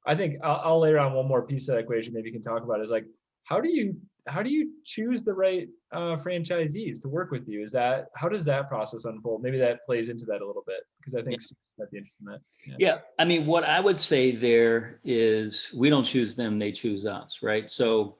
I think I'll layer on one more piece of that equation. Maybe you can talk about is like, how do you choose the right franchisees to work with you? How does that process unfold? Maybe that plays into that a little bit, because I think might be interested in that. Yeah, I mean, what I would say there is we don't choose them, they choose us, right? So,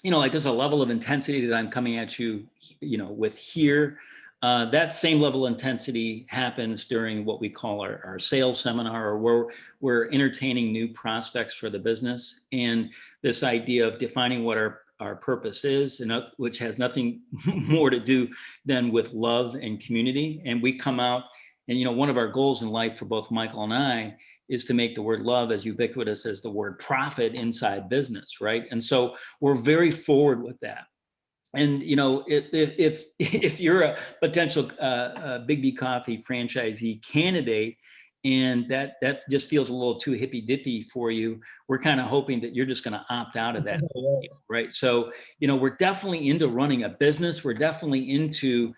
like there's a level of intensity that I'm coming at you, with here. That same level of intensity happens during what we call our sales seminar, or where we're entertaining new prospects for the business. And this idea of defining what our purpose is, and which has nothing more to do than with love and community. And we come out, and one of our goals in life for both Michael and I is to make the word love as ubiquitous as the word profit inside business, right? And so we're very forward with that. And if you're a potential BIGGBY Coffee franchisee candidate, and that just feels a little too hippy dippy for you, we're kind of hoping that you're just going to opt out of that, right? So we're definitely into running a business. We're definitely into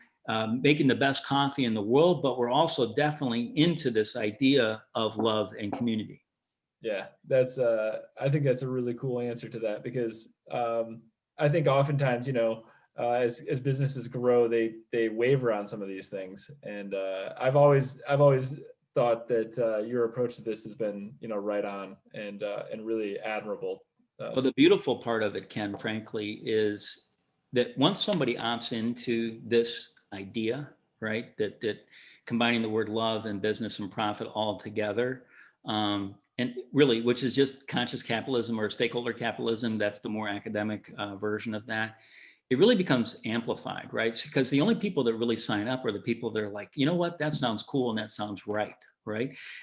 making the best coffee in the world, but we're also definitely into this idea of love and community. Yeah, I think that's a really cool answer to that, because I think oftentimes, as businesses grow, they waver on some of these things. And I've always thought that your approach to this has been, right on and really admirable. Well, the beautiful part of it, Ken, frankly, is that once somebody opts into this idea, right, that combining the word love and business and profit all together, and really, which is just conscious capitalism or stakeholder capitalism, that's the more academic version of that. It really becomes amplified, right? Because the only people that really sign up are the people that are like, you know what, that sounds cool and that sounds right?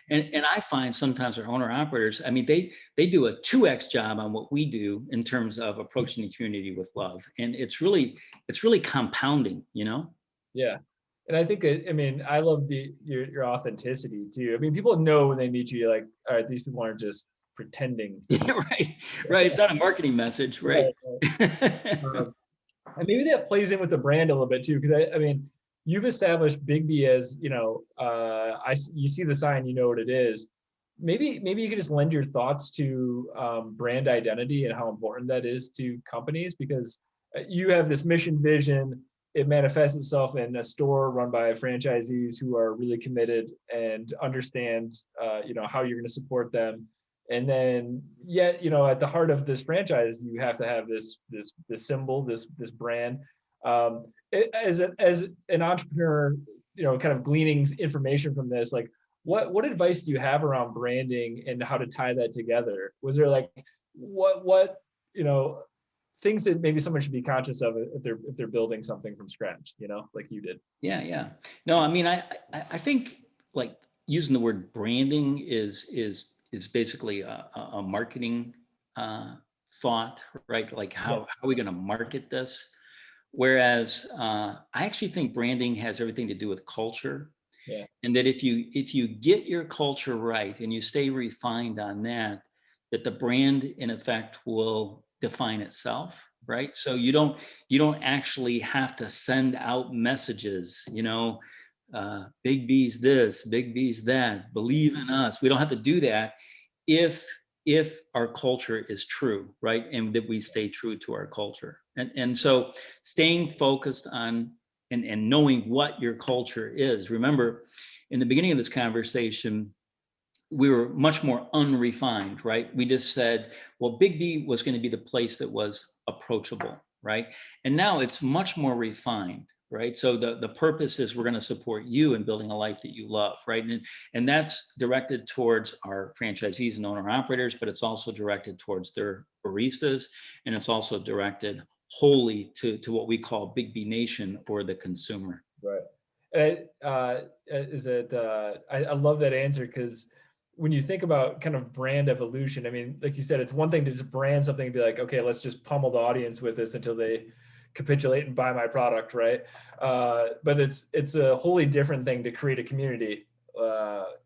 And I find sometimes our owner operators, I mean, they do a 2x job on what we do in terms of approaching the community with love, and it's really compounding, Yeah. And I think, I love your authenticity too. I mean, people know when they meet you, you're like, all right, these people aren't just pretending. Right. It's not a marketing message, right? And maybe that plays in with the brand a little bit too, because you've established BIGGBY as, you see the sign, you know what it is. Maybe you could just lend your thoughts to brand identity and how important that is to companies, because you have this mission vision. It manifests itself in a store run by franchisees who are really committed and understand, how you're going to support them. And then, yet, at the heart of this franchise, you have to have this symbol, this brand. As an entrepreneur, kind of gleaning information from this, like, what advice do you have around branding and how to tie that together? Was there like what things that maybe someone should be conscious of if they're building something from scratch, like you did? Yeah. No, I mean, I think like using the word branding is basically a marketing thought, right? Like how are we going to market this? Whereas I actually think branding has everything to do with culture. Yeah. And that if you get your culture right and you stay refined on that the brand in effect will define itself, right? So you don't actually have to send out messages, Big B's this, Big B's that, believe in us. We don't have to do that if our culture is true, right? And that we stay true to our culture. And so staying focused on and knowing what your culture is. Remember, in the beginning of this conversation, we were much more unrefined, right? We just said, well, Big B was going to be the place that was approachable, right? And now it's much more refined, right? So the purpose is we're going to support you in building a life that you love, right? And that's directed towards our franchisees and owner operators, but it's also directed towards their baristas, and it's also directed wholly to what we call Big B Nation or the consumer. Right. I love that answer, because when you think about kind of brand evolution, I mean, like you said, it's one thing to just brand something and be like, okay, let's just pummel the audience with this until they capitulate and buy my product, right? But it's a wholly different thing to create a community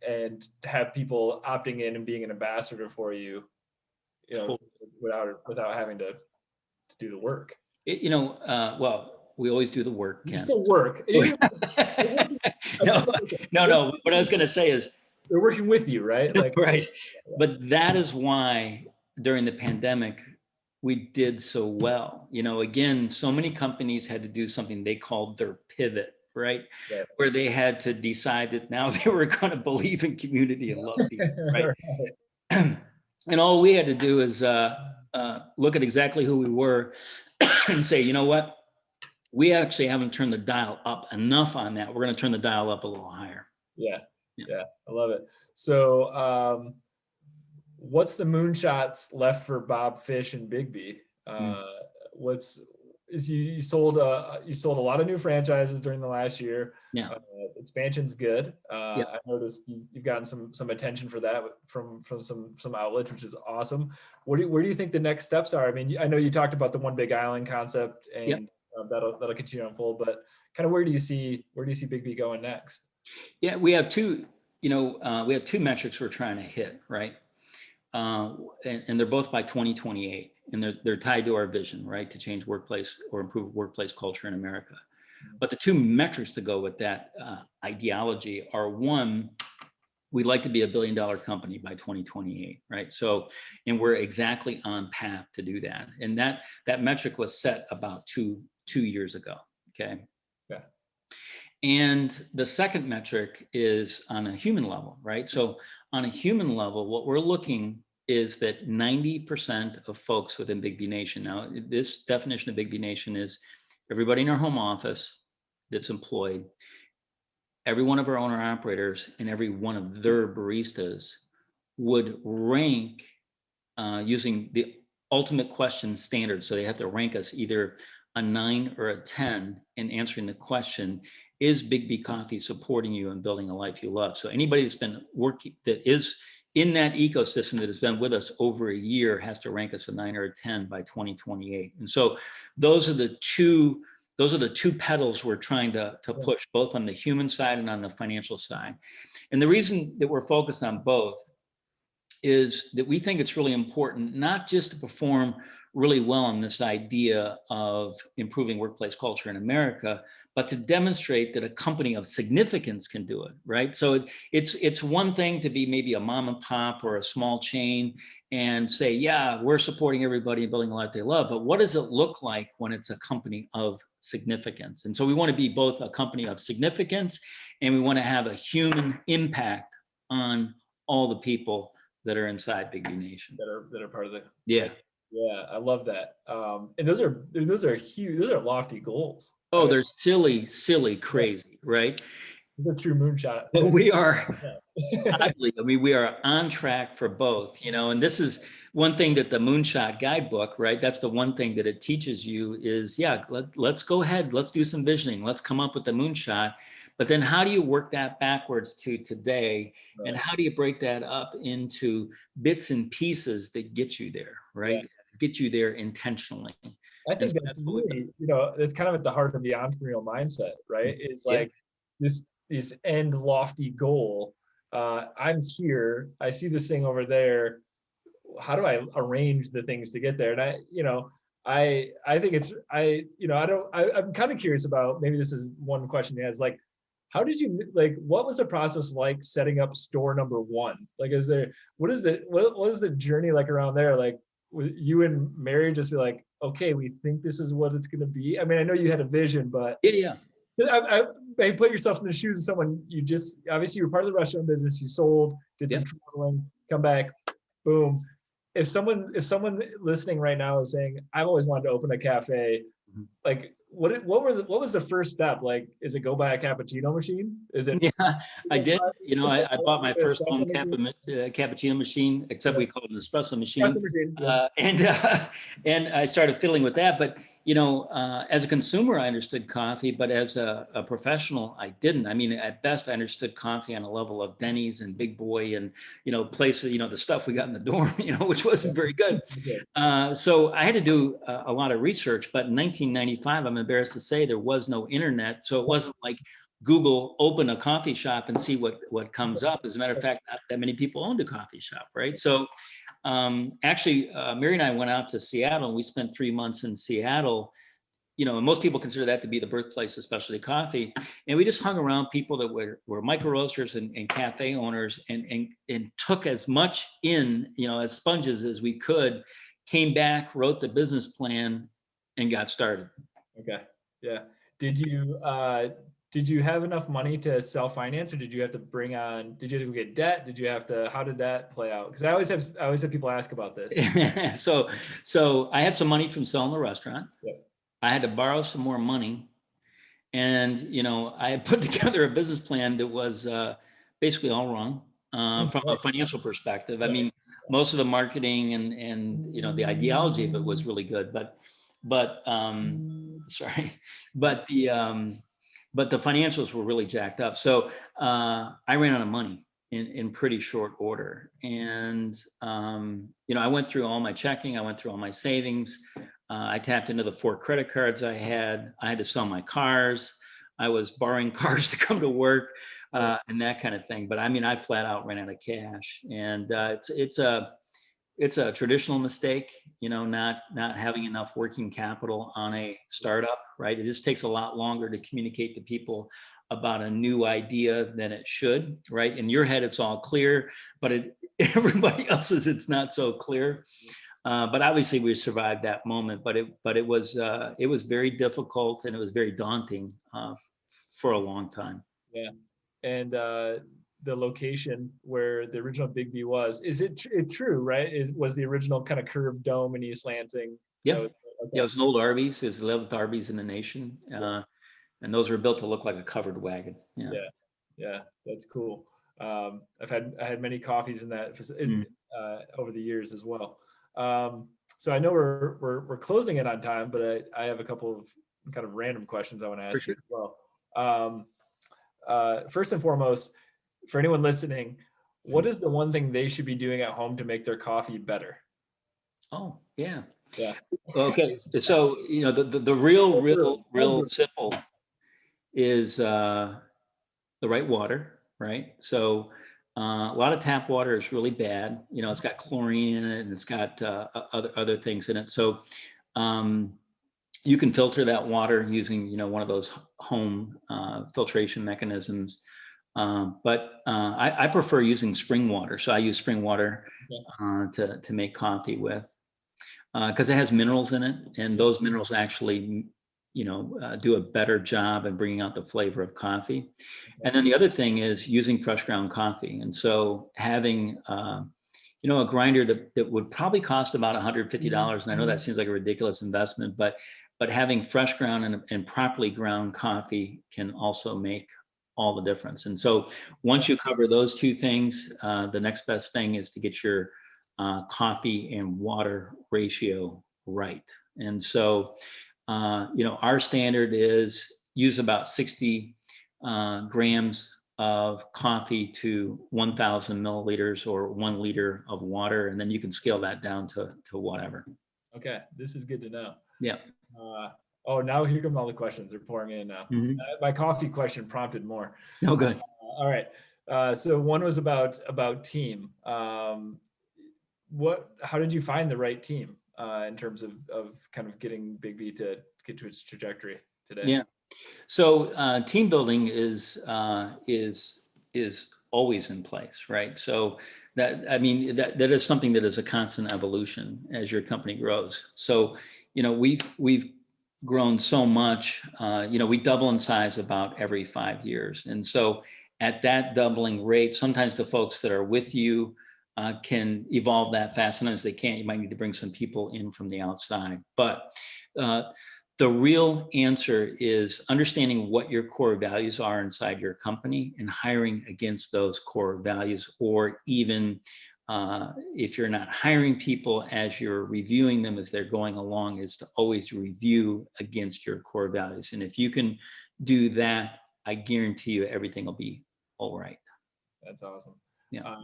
and have people opting in and being an ambassador for you, without having to do the work. Well, we always do the work, Ken. You still work. No. What I was going to say is, they're working with you, right? Like, right. But that is why during the pandemic, we did so well. Again, so many companies had to do something they called their pivot, right? Yeah. Where they had to decide that now they were going to believe in community and love people, right? Right. And all we had to do is look at exactly who we were and say, you know what? We actually haven't turned the dial up enough on that. We're going to turn the dial up a little higher. Yeah. I love it. So what's the moonshots left for Bob Fish and Big B? You sold a lot of new franchises during the last year. Yeah. Expansion's good. I noticed you've gotten some attention for that from some outlets, which is awesome. Where do you think the next steps are? I mean, I know you talked about the one big island concept, and that'll continue to unfold, but kind of where do you see Big B going next? Yeah, we have two metrics we're trying to hit, right? And they're both by 2028, and they're tied to our vision, right? To change workplace or improve workplace culture in America. But the two metrics to go with that ideology are, one, we'd like to be $1 billion company by 2028, right? So, and we're exactly on path to do that. And that metric was set about two years ago, okay? Yeah. And the second metric is on a human level, right? So on a human level, what we're looking is that 90% of folks within Big B Nation, now this definition of Big B Nation is everybody in our home office that's employed, every one of our owner operators and every one of their baristas would rank using the ultimate question standard. So they have to rank us either a 9 or a 10 in answering the question, is Big B Coffee supporting you in building a life you love? So anybody that's been working, that is in that ecosystem, that has been with us over a year, has to rank us a 9 or a 10 by 2028. And so those are the two pedals we're trying to push, both on the human side and on the financial side. And the reason that we're focused on both is that we think it's really important not just to perform really well on this idea of improving workplace culture in America, but to demonstrate that a company of significance can do it, right? So it's one thing to be maybe a mom and pop or a small chain and say, yeah, we're supporting everybody and building a life they love, but what does it look like when it's a company of significance? And so we want to be both a company of significance and we want to have a human impact on all the people that are inside BIGGBY Nation. That are part of the. Yeah. Yeah, I love that. And those are huge. Those are lofty goals. Oh, they're silly, crazy, right? It's a true moonshot. But we are, I mean, we are on track for both, you know, and this is one thing that the Moonshot Guidebook, right? That's the one thing that it teaches you is, yeah, let's go ahead, let's do some visioning, let's come up with the moonshot. But then how do you work that backwards to today? Right. And how do you break that up into bits and pieces that get you there, right? Yeah. Get you there intentionally. I think that's really, you know, it's kind of at the heart of the entrepreneurial mindset, right? It's like this end lofty goal. I'm here, I see this thing over there. How do I arrange the things to get there? And I think it's, I'm kind of curious about, maybe this is one question he has, like, how did you, like, what was the process like setting up store number one? Like, what is the journey like around there? Like, you and Mary just be like, okay, we think this is what it's going to be. I mean, I know you had a vision, but yeah. I put yourself in the shoes of someone, you just, obviously you were part of the restaurant business, you sold, did some traveling, come back, boom. If someone listening right now is saying, I've always wanted to open a cafe, like, what was the first step? Like, is it go buy a cappuccino machine? Is it? Yeah, I did. You know, I bought my first home cappuccino machine, except we called it an espresso machine. And I started fiddling with that. But, you know, as a consumer, I understood coffee, but as a professional, I didn't. I mean, at best, I understood coffee on a level of Denny's and Big Boy and, you know, places, you know, the stuff we got in the dorm, you know, which wasn't very good. So I had to do a lot of research. But in 1995, I'm embarrassed to say there was no internet. So it wasn't like Google open a coffee shop and see what comes up. As a matter of fact, not that many people owned a coffee shop, right? So actually, Mary and I went out to Seattle and we spent 3 months in Seattle, you know, and most people consider that to be the birthplace of specialty coffee. And we just hung around people that were micro roasters and cafe owners and took as much in, you know, as sponges as we could, came back, wrote the business plan and got started. Okay. Yeah. Did you have enough money to self-finance, or did you have to did you have to get debt? How did that play out? Because I always have people ask about this. So I had some money from selling the restaurant. Yep. I had to borrow some more money. And, you know, I had put together a business plan that was basically all wrong from a financial perspective. I mean, most of the marketing and, you know, the ideology of it was really good, but the financials were really jacked up. So I ran out of money in pretty short order. And, you know, I went through all my checking, I went through all my savings. I tapped into the 4 credit cards I had to sell my cars. I was borrowing cars to come to work and that kind of thing. But I mean, I flat out ran out of cash. And it's a traditional mistake, you know, not having enough working capital on a startup, right? It just takes a lot longer to communicate to people about a new idea than it should, right? In your head, it's all clear, but everybody else's, it's not so clear. But obviously we survived that moment, but it was very difficult and it was very daunting for a long time. Yeah. And the location where the original BIGGBY was, is it true, right? Was the original kind of curved dome in East Lansing? Yeah. Okay. Yeah, it was an old Arby's. It was the 11th Arby's in the nation. And those were built to look like a covered wagon. Yeah, that's cool. I had many coffees in that over the years as well. So I know we're closing it on time, but I have a couple of kind of random questions I want to ask you as well. First and foremost, for anyone listening, what is the one thing they should be doing at home to make their coffee better? Oh, yeah. Okay. So, you know, the real simple is the right water, right? So A lot of tap water is really bad. It's got chlorine in it, and it's got other things in it. So you can filter that water using, one of those home filtration mechanisms. But I prefer using spring water. So I use spring water to make coffee with, because it has minerals in it, and those minerals actually, do a better job in bringing out the flavor of coffee. And then the other thing is using fresh ground coffee. And so having, a grinder that would probably cost about $150. And I know that seems like a ridiculous investment, but having fresh ground and properly ground coffee can also make all the difference. And so once you cover those two things, the next best thing is to get your coffee and water ratio right. And so, our standard is use about 60 grams of coffee to 1,000 milliliters or 1 liter of water. And then you can scale that down to whatever. Okay, this is good to know. Yeah. Oh, now here come all the questions. They're pouring in now. My coffee question prompted more. No, good. All right. So one was about team. How did you find the right team in terms of kind of getting BIGGBY to get to its trajectory today? Yeah. So team building is always in place, right? So that is something that is a constant evolution as your company grows. So we've grown so much. We double in size about every 5 years, and so at that doubling rate, sometimes the folks that are with you can evolve that fast. Sometimes they can't. You might need to bring some people in from the outside. But the real answer is understanding what your core values are inside your company and hiring against those core values, or even if you're not hiring people, as you're reviewing them as they're going along, is to always review against your core values. And if you can do that, I guarantee you everything will be all right. That's awesome. Yeah.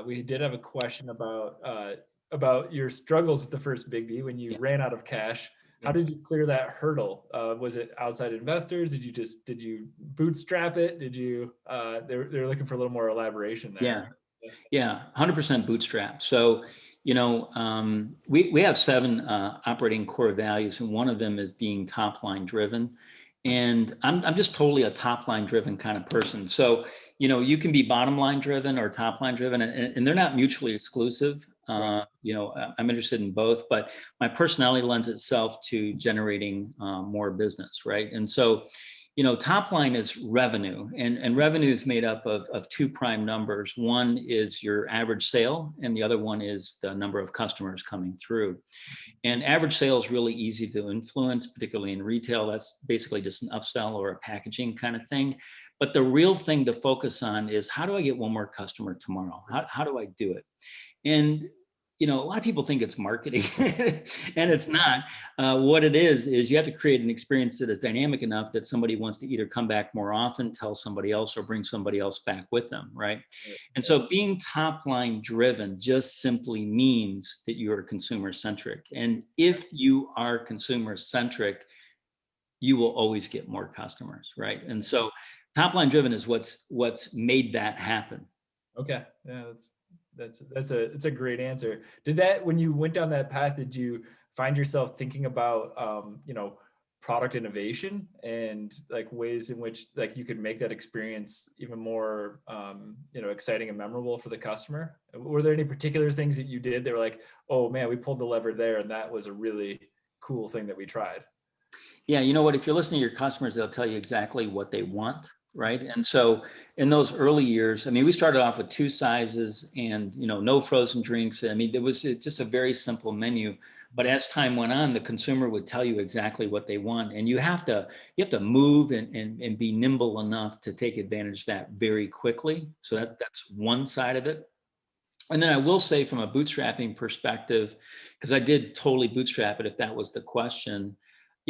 We did have a question about your struggles with the first BIGGBY when you ran out of cash. How did you clear that hurdle? Was it outside investors? Did you bootstrap it? Did you? They're looking for a little more elaboration there. Yeah, 100% bootstrap. So, we have 7 operating core values, and one of them is being top line driven. And I'm just totally a top line driven kind of person. So, you can be bottom line driven or top line driven, and they're not mutually exclusive. I'm interested in both, but my personality lends itself to generating more business, right? And so, top line is revenue, and revenue is made up of 2 prime numbers. One is your average sale, and the other one is the number of customers coming through. And average sale is really easy to influence, particularly in retail. That's basically just an upsell or a packaging kind of thing. But the real thing to focus on is, how do I get one more customer tomorrow? How do I do it? And a lot of people think it's marketing, and it's not. What it is you have to create an experience that is dynamic enough that somebody wants to either come back more often, tell somebody else, or bring somebody else back with them, right? And so being top line driven just simply means that you are consumer centric. And if you are consumer centric, you will always get more customers, right? And so top line driven is what's made that happen. Okay. Yeah, it's a great answer. When you went down that path, did you find yourself thinking about product innovation and like ways in which like you could make that experience even more exciting and memorable for the customer? Were there any particular things that you did that were like, oh man, we pulled the lever there and that was a really cool thing that we tried? Yeah, you know what? If you're listening to your customers, they'll tell you exactly what they want. Right. And so in those early years, we started off with 2 sizes and, no frozen drinks. There was just a very simple menu. But as time went on, the consumer would tell you exactly what they want. And you have to move and be nimble enough to take advantage of that very quickly. So that's one side of it. And then I will say, from a bootstrapping perspective, because I did totally bootstrap it, if that was the question,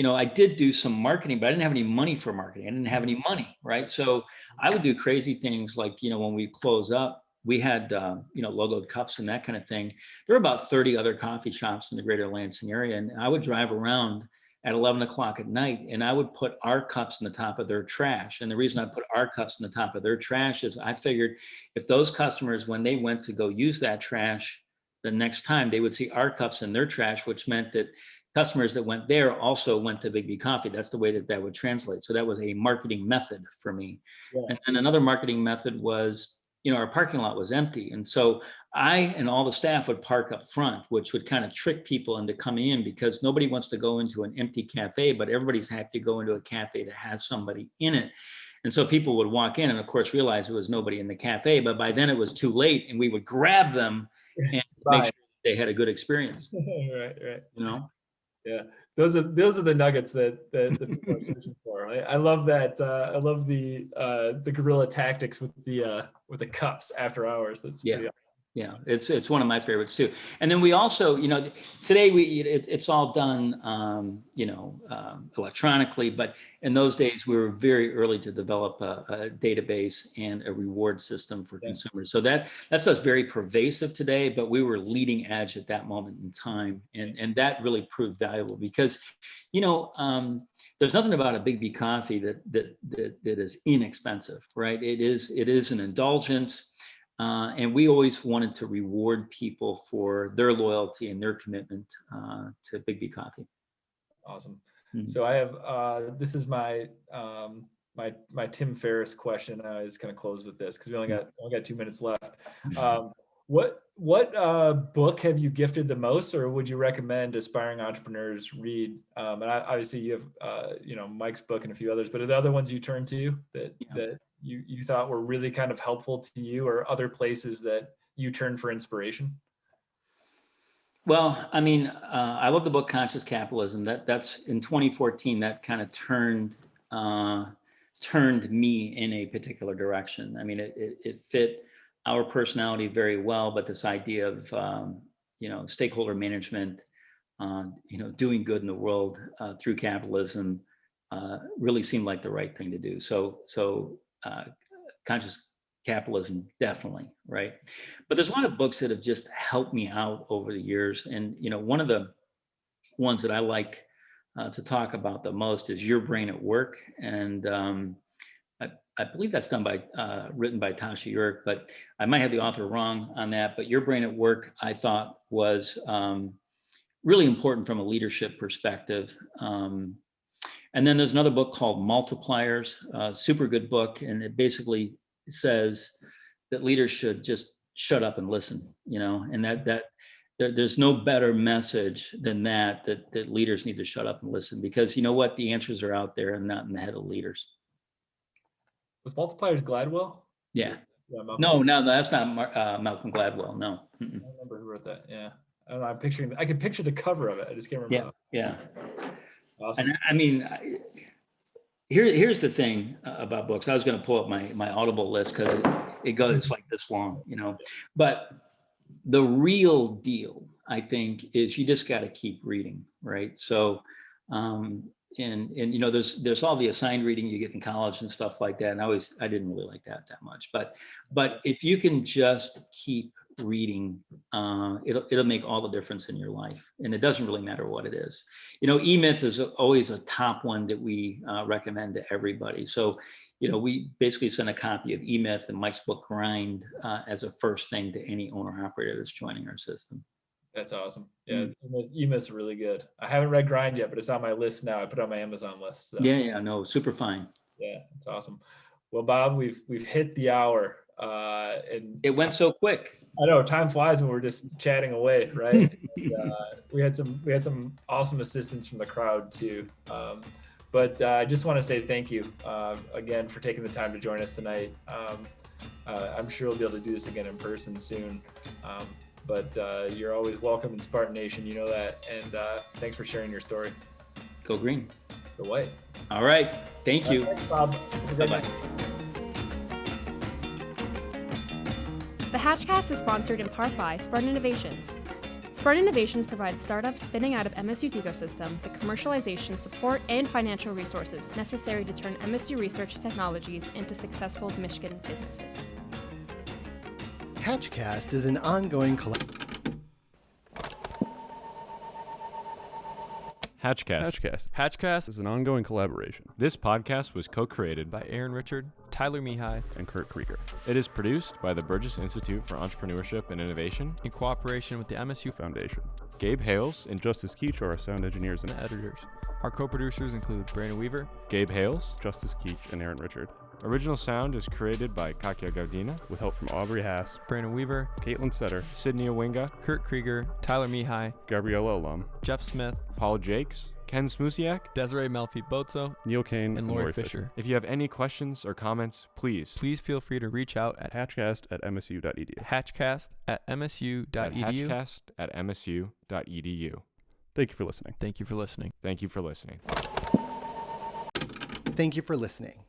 I did do some marketing, but I didn't have any money for marketing. I didn't have any money, right? So I would do crazy things like, when we close up, we had, logoed cups and that kind of thing. There were about 30 other coffee shops in the greater Lansing area. And I would drive around at 11 o'clock at night, and I would put our cups in the top of their trash. And the reason I put our cups in the top of their trash is I figured if those customers, when they went to go use that trash the next time, they would see our cups in their trash, which meant that customers that went there also went to BIGGBY Coffee. That's the way that would translate. So that was a marketing method for me. Yeah. And then another marketing method was, our parking lot was empty. And so I and all the staff would park up front, which would kind of trick people into coming in, because nobody wants to go into an empty cafe, but everybody's happy to go into a cafe that has somebody in it. And so people would walk in and of course realize there was nobody in the cafe, but by then it was too late, and we would grab them and make sure they had a good experience. Right. Yeah, those are the nuggets that the people are searching for. I love that. I love the guerrilla tactics with the cups after hours. That's pretty awesome. Yeah, it's one of my favorites too. And then we also, today it's all done, electronically. But in those days, we were very early to develop a database and a reward system for consumers. So that stuff's very pervasive today, but we were leading edge at that moment in time, and that really proved valuable because, there's nothing about a BIGGBY Coffee that is inexpensive, right? It is an indulgence. And we always wanted to reward people for their loyalty and their commitment to BIGGBY Coffee. Awesome. Mm-hmm. So I have this is my my Tim Ferriss question. I was going to close with this because we only got 2 minutes left. What book have you gifted the most, or would you recommend aspiring entrepreneurs read? And obviously you have Mike's book and a few others, but are there other ones you turn to that you thought were really kind of helpful to you, or other places that you turn for inspiration? Well, I mean, I love the book Conscious Capitalism. That's in 2014. That kind of turned me in a particular direction. I mean, it fit our personality very well, but this idea of stakeholder management, doing good in the world through capitalism really seemed like the right thing to do. So Conscious Capitalism, definitely, right? But there's a lot of books that have just helped me out over the years. And, one of the ones that I like to talk about the most is Your Brain at Work. And I believe that's written by Tasha Eurich, but I might have the author wrong on that. But Your Brain at Work, I thought, was really important from a leadership perspective. And then there's another book called Multipliers, super good book. And it basically says that leaders should just shut up and listen, and that there's no better message than that leaders need to shut up and listen, because you know what? The answers are out there and not in the head of leaders. Was Multipliers Gladwell? Yeah. No, that's not Malcolm Gladwell. No. Mm-mm. I remember who wrote that. Yeah. I don't know. I can picture the cover of it. I just can't remember. Yeah. Awesome. And I mean, here's the thing about books. I was going to pull up my Audible list because it's like this long, but the real deal, I think, is you just got to keep reading, right? So, and there's all the assigned reading you get in college and stuff like that. And I didn't really like that much, but if you can just keep reading, it'll make all the difference in your life, and it doesn't really matter what it is. E-Myth is always a top one that we recommend to everybody. So we basically send a copy of E-Myth and Mike's book Grind as a first thing to any owner operator that's joining our system. That's awesome. Yeah, E-Myth's really good. I haven't read Grind yet, but it's on my list now. I put it on my Amazon list. So. Yeah, no, super fine. Yeah, it's awesome. Well, Bob, we've hit the hour. And it went so quick. I know, time flies when we're just chatting away, right? And, we had some awesome assistance from the crowd too. But I just want to say thank you again for taking the time to join us tonight. I'm sure we'll be able to do this again in person soon. But you're always welcome in Spartan Nation, you know that. And thanks for sharing your story. Go green. Go white. All right. Thank you. Thanks, Bob. Bye-bye. The Hatchcast is sponsored in part by Spartan Innovations. Spartan Innovations provides startups spinning out of MSU's ecosystem the commercialization, support, and financial resources necessary to turn MSU research technologies into successful Michigan businesses. Hatchcast is an ongoing Hatchcast. Hatchcast is an ongoing collaboration. This podcast was co-created by Aaron Richard, Tyler Mihai, And Kurt Krieger. It is produced by the Burgess Institute for Entrepreneurship and Innovation in cooperation with the MSU Foundation. Gabe Hales And Justice Keach are our sound engineers and editors. Our co-producers include Brandon Weaver, Gabe Hales. Justice Keach and Aaron Richard. Original sound is created by Kakia Gardina, With help from Aubrey Haas, Brandon Weaver, Caitlin Setter, Sydney Owinga, Kurt Krieger, Tyler Mihai, Gabriella Alum, Jeff Smith, Paul Jakes, Ken Smusiak. Desiree Melfi Bozo, Neil Kane, and Lori Fisher. If you have any questions or comments, please Please feel free to reach out at Hatchcast@msu.edu. hatchcast@msu.edu. hatchcast@msu.edu. Thank you for listening. Thank you for listening. Thank you for listening. Thank you for listening.